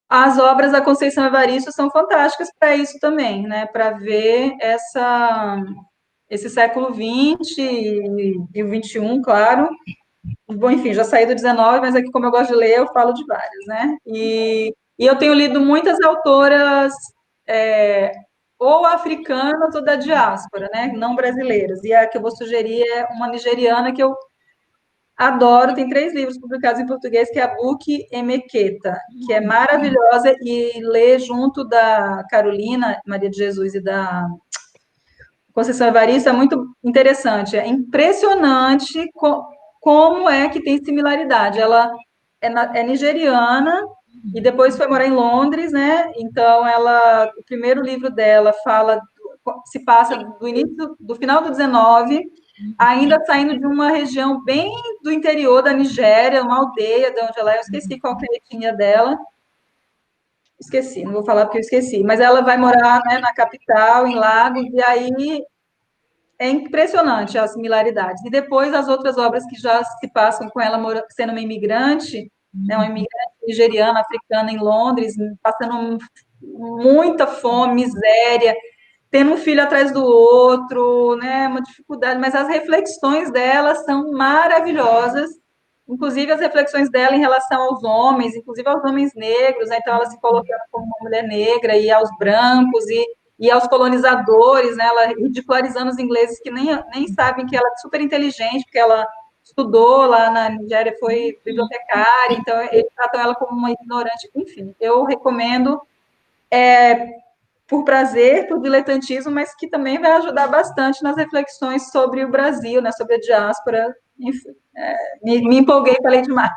As obras da Conceição Evaristo são fantásticas para isso também, né? Para ver esse século XX e o XXI, claro. Bom, enfim, já saí do XIX, mas aqui, como eu gosto de ler, eu falo de vários, né? E eu tenho lido muitas autoras ou africanas ou da diáspora, né? Não brasileiras. E a que eu vou sugerir é uma nigeriana que eu adoro, tem 3 livros publicados em português, que é a Buki Emeketa, que é maravilhosa, e ler junto da Carolina Maria de Jesus e da Conceição Evaristo é muito interessante. É impressionante como é que tem similaridade. Ela é nigeriana e depois foi morar em Londres, né? Então, o primeiro livro dela se passa do final do 19, ainda saindo de uma região bem do interior da Nigéria, uma aldeia de onde ela é, eu esqueci qual que é a etnia dela, esqueci, não vou falar porque eu esqueci, mas ela vai morar, né, na capital, em Lagos, e aí é impressionante as similaridades. E depois as outras obras que já se passam com ela sendo uma imigrante, né, uma imigrante nigeriana, africana em Londres, passando muita fome, miséria, tendo um filho atrás do outro, né, uma dificuldade, mas as reflexões dela são maravilhosas, inclusive as reflexões dela em relação aos homens, inclusive aos homens negros, né, então ela se colocando como uma mulher negra, e aos brancos, e aos colonizadores, né, ela ridicularizando os ingleses que nem sabem que ela é super inteligente, porque ela estudou lá na Nigéria, foi bibliotecária, então eles tratam ela como uma ignorante, enfim, eu recomendo por prazer, por diletantismo, mas que também vai ajudar bastante nas reflexões sobre o Brasil, né, sobre a diáspora, enfim, me empolguei, falei demais.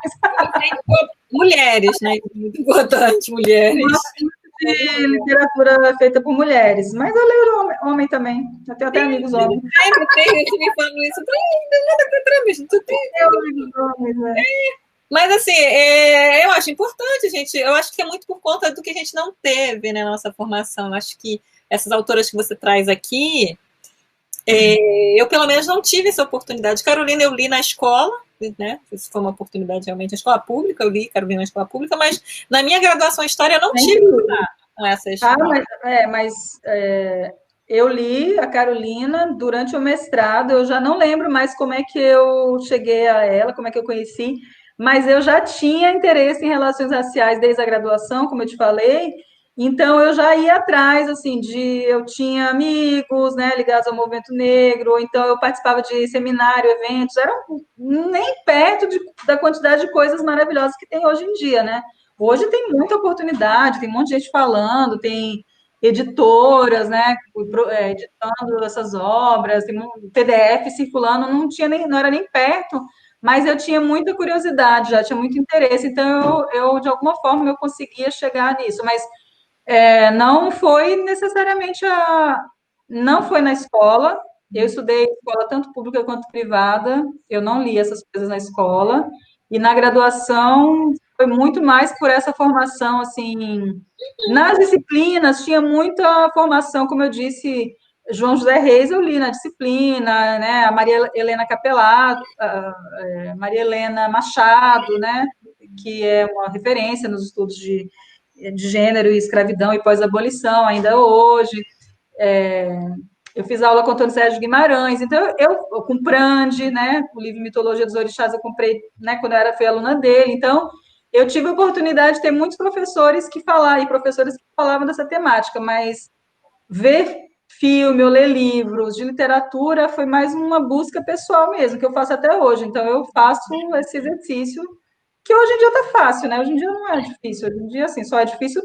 Mulheres, né, muito importante, mulheres. De literatura feita por mulheres, mas eu leio homem também, eu tenho até amigos homens. Sempre tem gente me falando isso, nada contra mim, tu tem amigos homens, né? Mas, assim, eu acho importante, gente. Eu acho que é muito por conta do que a gente não teve, né, na nossa formação. Eu acho que essas autoras que você traz aqui, eu, pelo menos, não tive essa oportunidade. Carolina, eu li na escola, né? Isso foi uma oportunidade, realmente, na escola pública. Eu li Carolina na escola pública, mas na minha graduação em História eu não tive com essas... Eu li a Carolina durante o mestrado. Eu já não lembro mais como é que eu cheguei a ela, como é que eu conheci, mas eu já tinha interesse em relações raciais desde a graduação, como eu te falei, Então, eu já ia atrás, assim, eu tinha amigos, né, ligados ao movimento negro, ou então eu participava de seminário, eventos, eram nem perto da quantidade de coisas maravilhosas que tem hoje em dia, né? Hoje tem muita oportunidade, tem um monte de gente falando, tem editoras, né, editando essas obras, tem um PDF circulando, não era nem perto, mas eu tinha muita curiosidade, já tinha muito interesse, então eu de alguma forma, eu conseguia chegar nisso, mas não foi necessariamente não foi na escola. Eu estudei escola tanto pública quanto privada. Eu não li essas coisas na escola. E na graduação foi muito mais por essa formação, assim, nas disciplinas tinha muita formação, como eu disse, João José Reis eu li na disciplina, né? A Maria Helena Capelato, Maria Helena Machado, né? Que é uma referência nos estudos de gênero e escravidão e pós-abolição, ainda hoje. Eu fiz aula com o Antônio Sérgio Guimarães, então eu com Prandi, né, o livro Mitologia dos Orixás eu comprei, né, quando eu fui aluna dele, então eu tive a oportunidade de ter muitos professores que falavam, e professores que falavam dessa temática, mas ver filme ou ler livros de literatura foi mais uma busca pessoal mesmo, que eu faço até hoje, então eu faço esse exercício, que hoje em dia tá fácil, né, hoje em dia não é difícil, hoje em dia, assim, só é difícil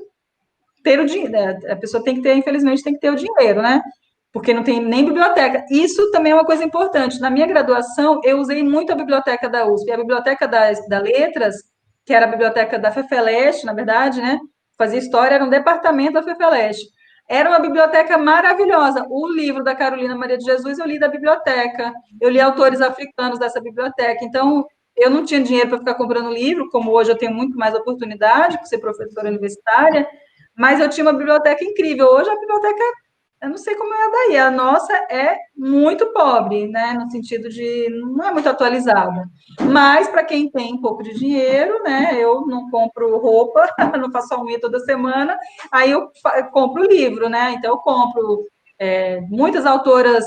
ter o dinheiro, né? A pessoa tem que ter, infelizmente, tem que ter o dinheiro, né? Porque não tem nem biblioteca. Isso também é uma coisa importante. Na minha graduação, eu usei muito a biblioteca da USP, a biblioteca da Letras, que era a biblioteca da FEFELESH, na verdade, né? Fazia história, era um departamento da FEFELESH. Era uma biblioteca maravilhosa. O livro da Carolina Maria de Jesus eu li da biblioteca. Eu li autores africanos dessa biblioteca. Então, eu não tinha dinheiro para ficar comprando livro, como hoje eu tenho muito mais oportunidade por ser professora universitária, mas eu tinha uma biblioteca incrível. Hoje a biblioteca, eu não sei como é a daí, a nossa é muito pobre, né? No sentido de não é muito atualizada. Mas para quem tem um pouco de dinheiro, né? Eu não compro roupa, não faço a unha toda semana, aí eu compro livro, né? Então eu compro muitas autoras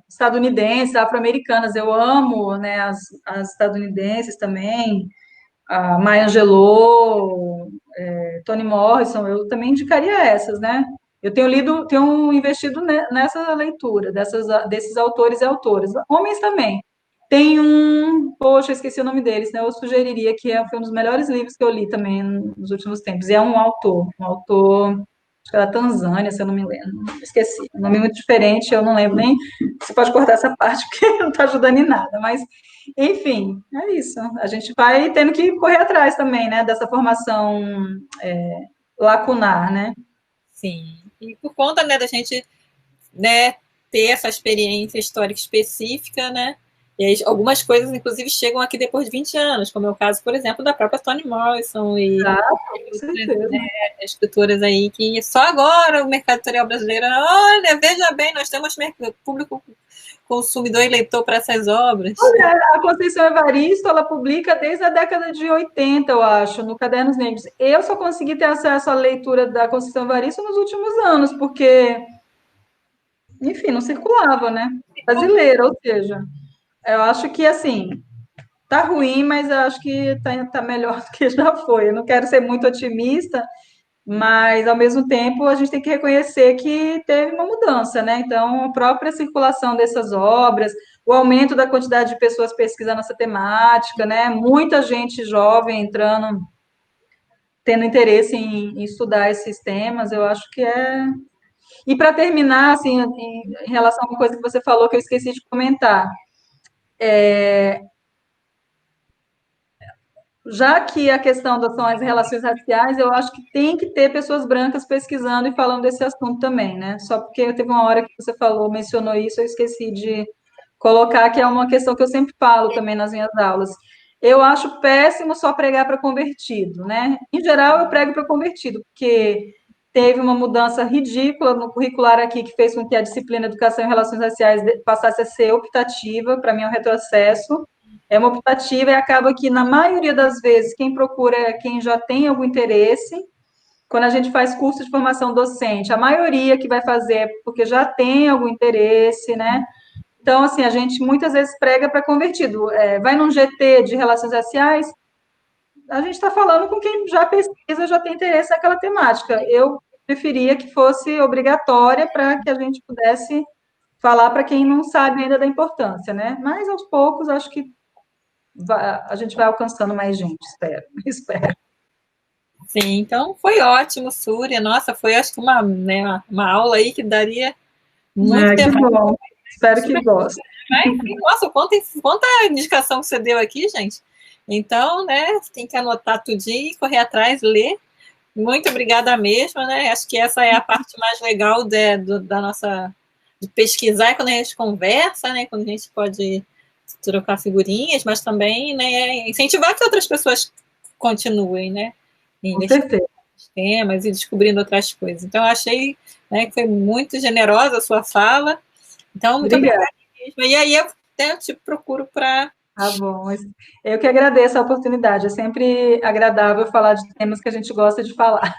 estadunidenses, afro-americanas, eu amo, né? As estadunidenses também, a Maya Angelou, Toni Morrison, eu também indicaria essas, né? Eu tenho investido nessa leitura, desses autores e autoras. Homens também. Tem poxa, eu esqueci o nome deles, né? Eu sugeriria que foi um dos melhores livros que eu li também nos últimos tempos. E é um autor, acho que é da Tanzânia, se eu não me lembro. Esqueci. Um nome muito diferente, eu não lembro nem. Você pode cortar essa parte, porque não está ajudando em nada. Mas, enfim, é isso. A gente vai tendo que correr atrás também, né? Dessa formação lacunar, né? Sim. E por conta, né, da gente, né, ter essa experiência histórica específica, né? E aí, algumas coisas, inclusive, chegam aqui depois de 20 anos, como é o caso, por exemplo, da própria Toni Morrison e Com certeza. escritoras aí que só agora o mercado editorial brasileiro, olha, veja bem, nós temos público consumidor e leitor para essas obras. A Conceição Evaristo, ela publica desde a década de 80, eu acho, no Cadernos Negros. Eu só consegui ter acesso à leitura da Conceição Evaristo nos últimos anos, porque, enfim, não circulava, né? Brasileira, ou seja, eu acho que, assim, tá ruim, mas eu acho que tá melhor do que já foi. Eu não quero ser muito otimista, mas, ao mesmo tempo, a gente tem que reconhecer que teve uma mudança, né? Então, a própria circulação dessas obras, o aumento da quantidade de pessoas pesquisando essa temática, né? Muita gente jovem entrando, tendo interesse em estudar esses temas, eu acho que é. E para terminar, assim, em relação a uma coisa que você falou que eu esqueci de comentar, já que a questão são as relações raciais, eu acho que tem que ter pessoas brancas pesquisando e falando desse assunto também, né? Só porque teve uma hora que você falou, mencionou isso, eu esqueci de colocar, que é uma questão que eu sempre falo também nas minhas aulas. Eu acho péssimo só pregar para convertido, né? Em geral, eu prego para convertido, porque teve uma mudança ridícula no curricular aqui que fez com que a disciplina Educação e Relações Raciais passasse a ser optativa, para mim é um retrocesso. É uma optativa e acaba que, na maioria das vezes, quem procura é quem já tem algum interesse. Quando a gente faz curso de formação docente, a maioria que vai fazer é porque já tem algum interesse, né? Então, assim, a gente muitas vezes prega para convertido. Vai num GT de relações raciais, a gente está falando com quem já pesquisa, já tem interesse naquela temática. Eu preferia que fosse obrigatória para que a gente pudesse falar para quem não sabe ainda da importância, né? Mas aos poucos, acho que a gente vai alcançando mais gente, espero. Espero. Sim, então foi ótimo, Súria. Nossa, foi acho que uma, né, uma aula aí que daria muito Que debate. bom. Espero que gostem. Nossa, quanta indicação que você deu aqui, gente. Então, né, tem que anotar tudinho, correr atrás, ler. Muito obrigada mesmo, né? Acho que essa é a parte mais legal da nossa de pesquisar, é quando a gente conversa, né? Quando a gente pode trocar figurinhas, mas também, né, incentivar que outras pessoas continuem, né? Com certeza. Nos temas e descobrindo outras coisas. Então, eu achei, né, que foi muito generosa a sua fala. Então, muito obrigada mesmo. E aí eu te procuro para. Tá bom. Eu que agradeço a oportunidade. É sempre agradável falar de temas que a gente gosta de falar.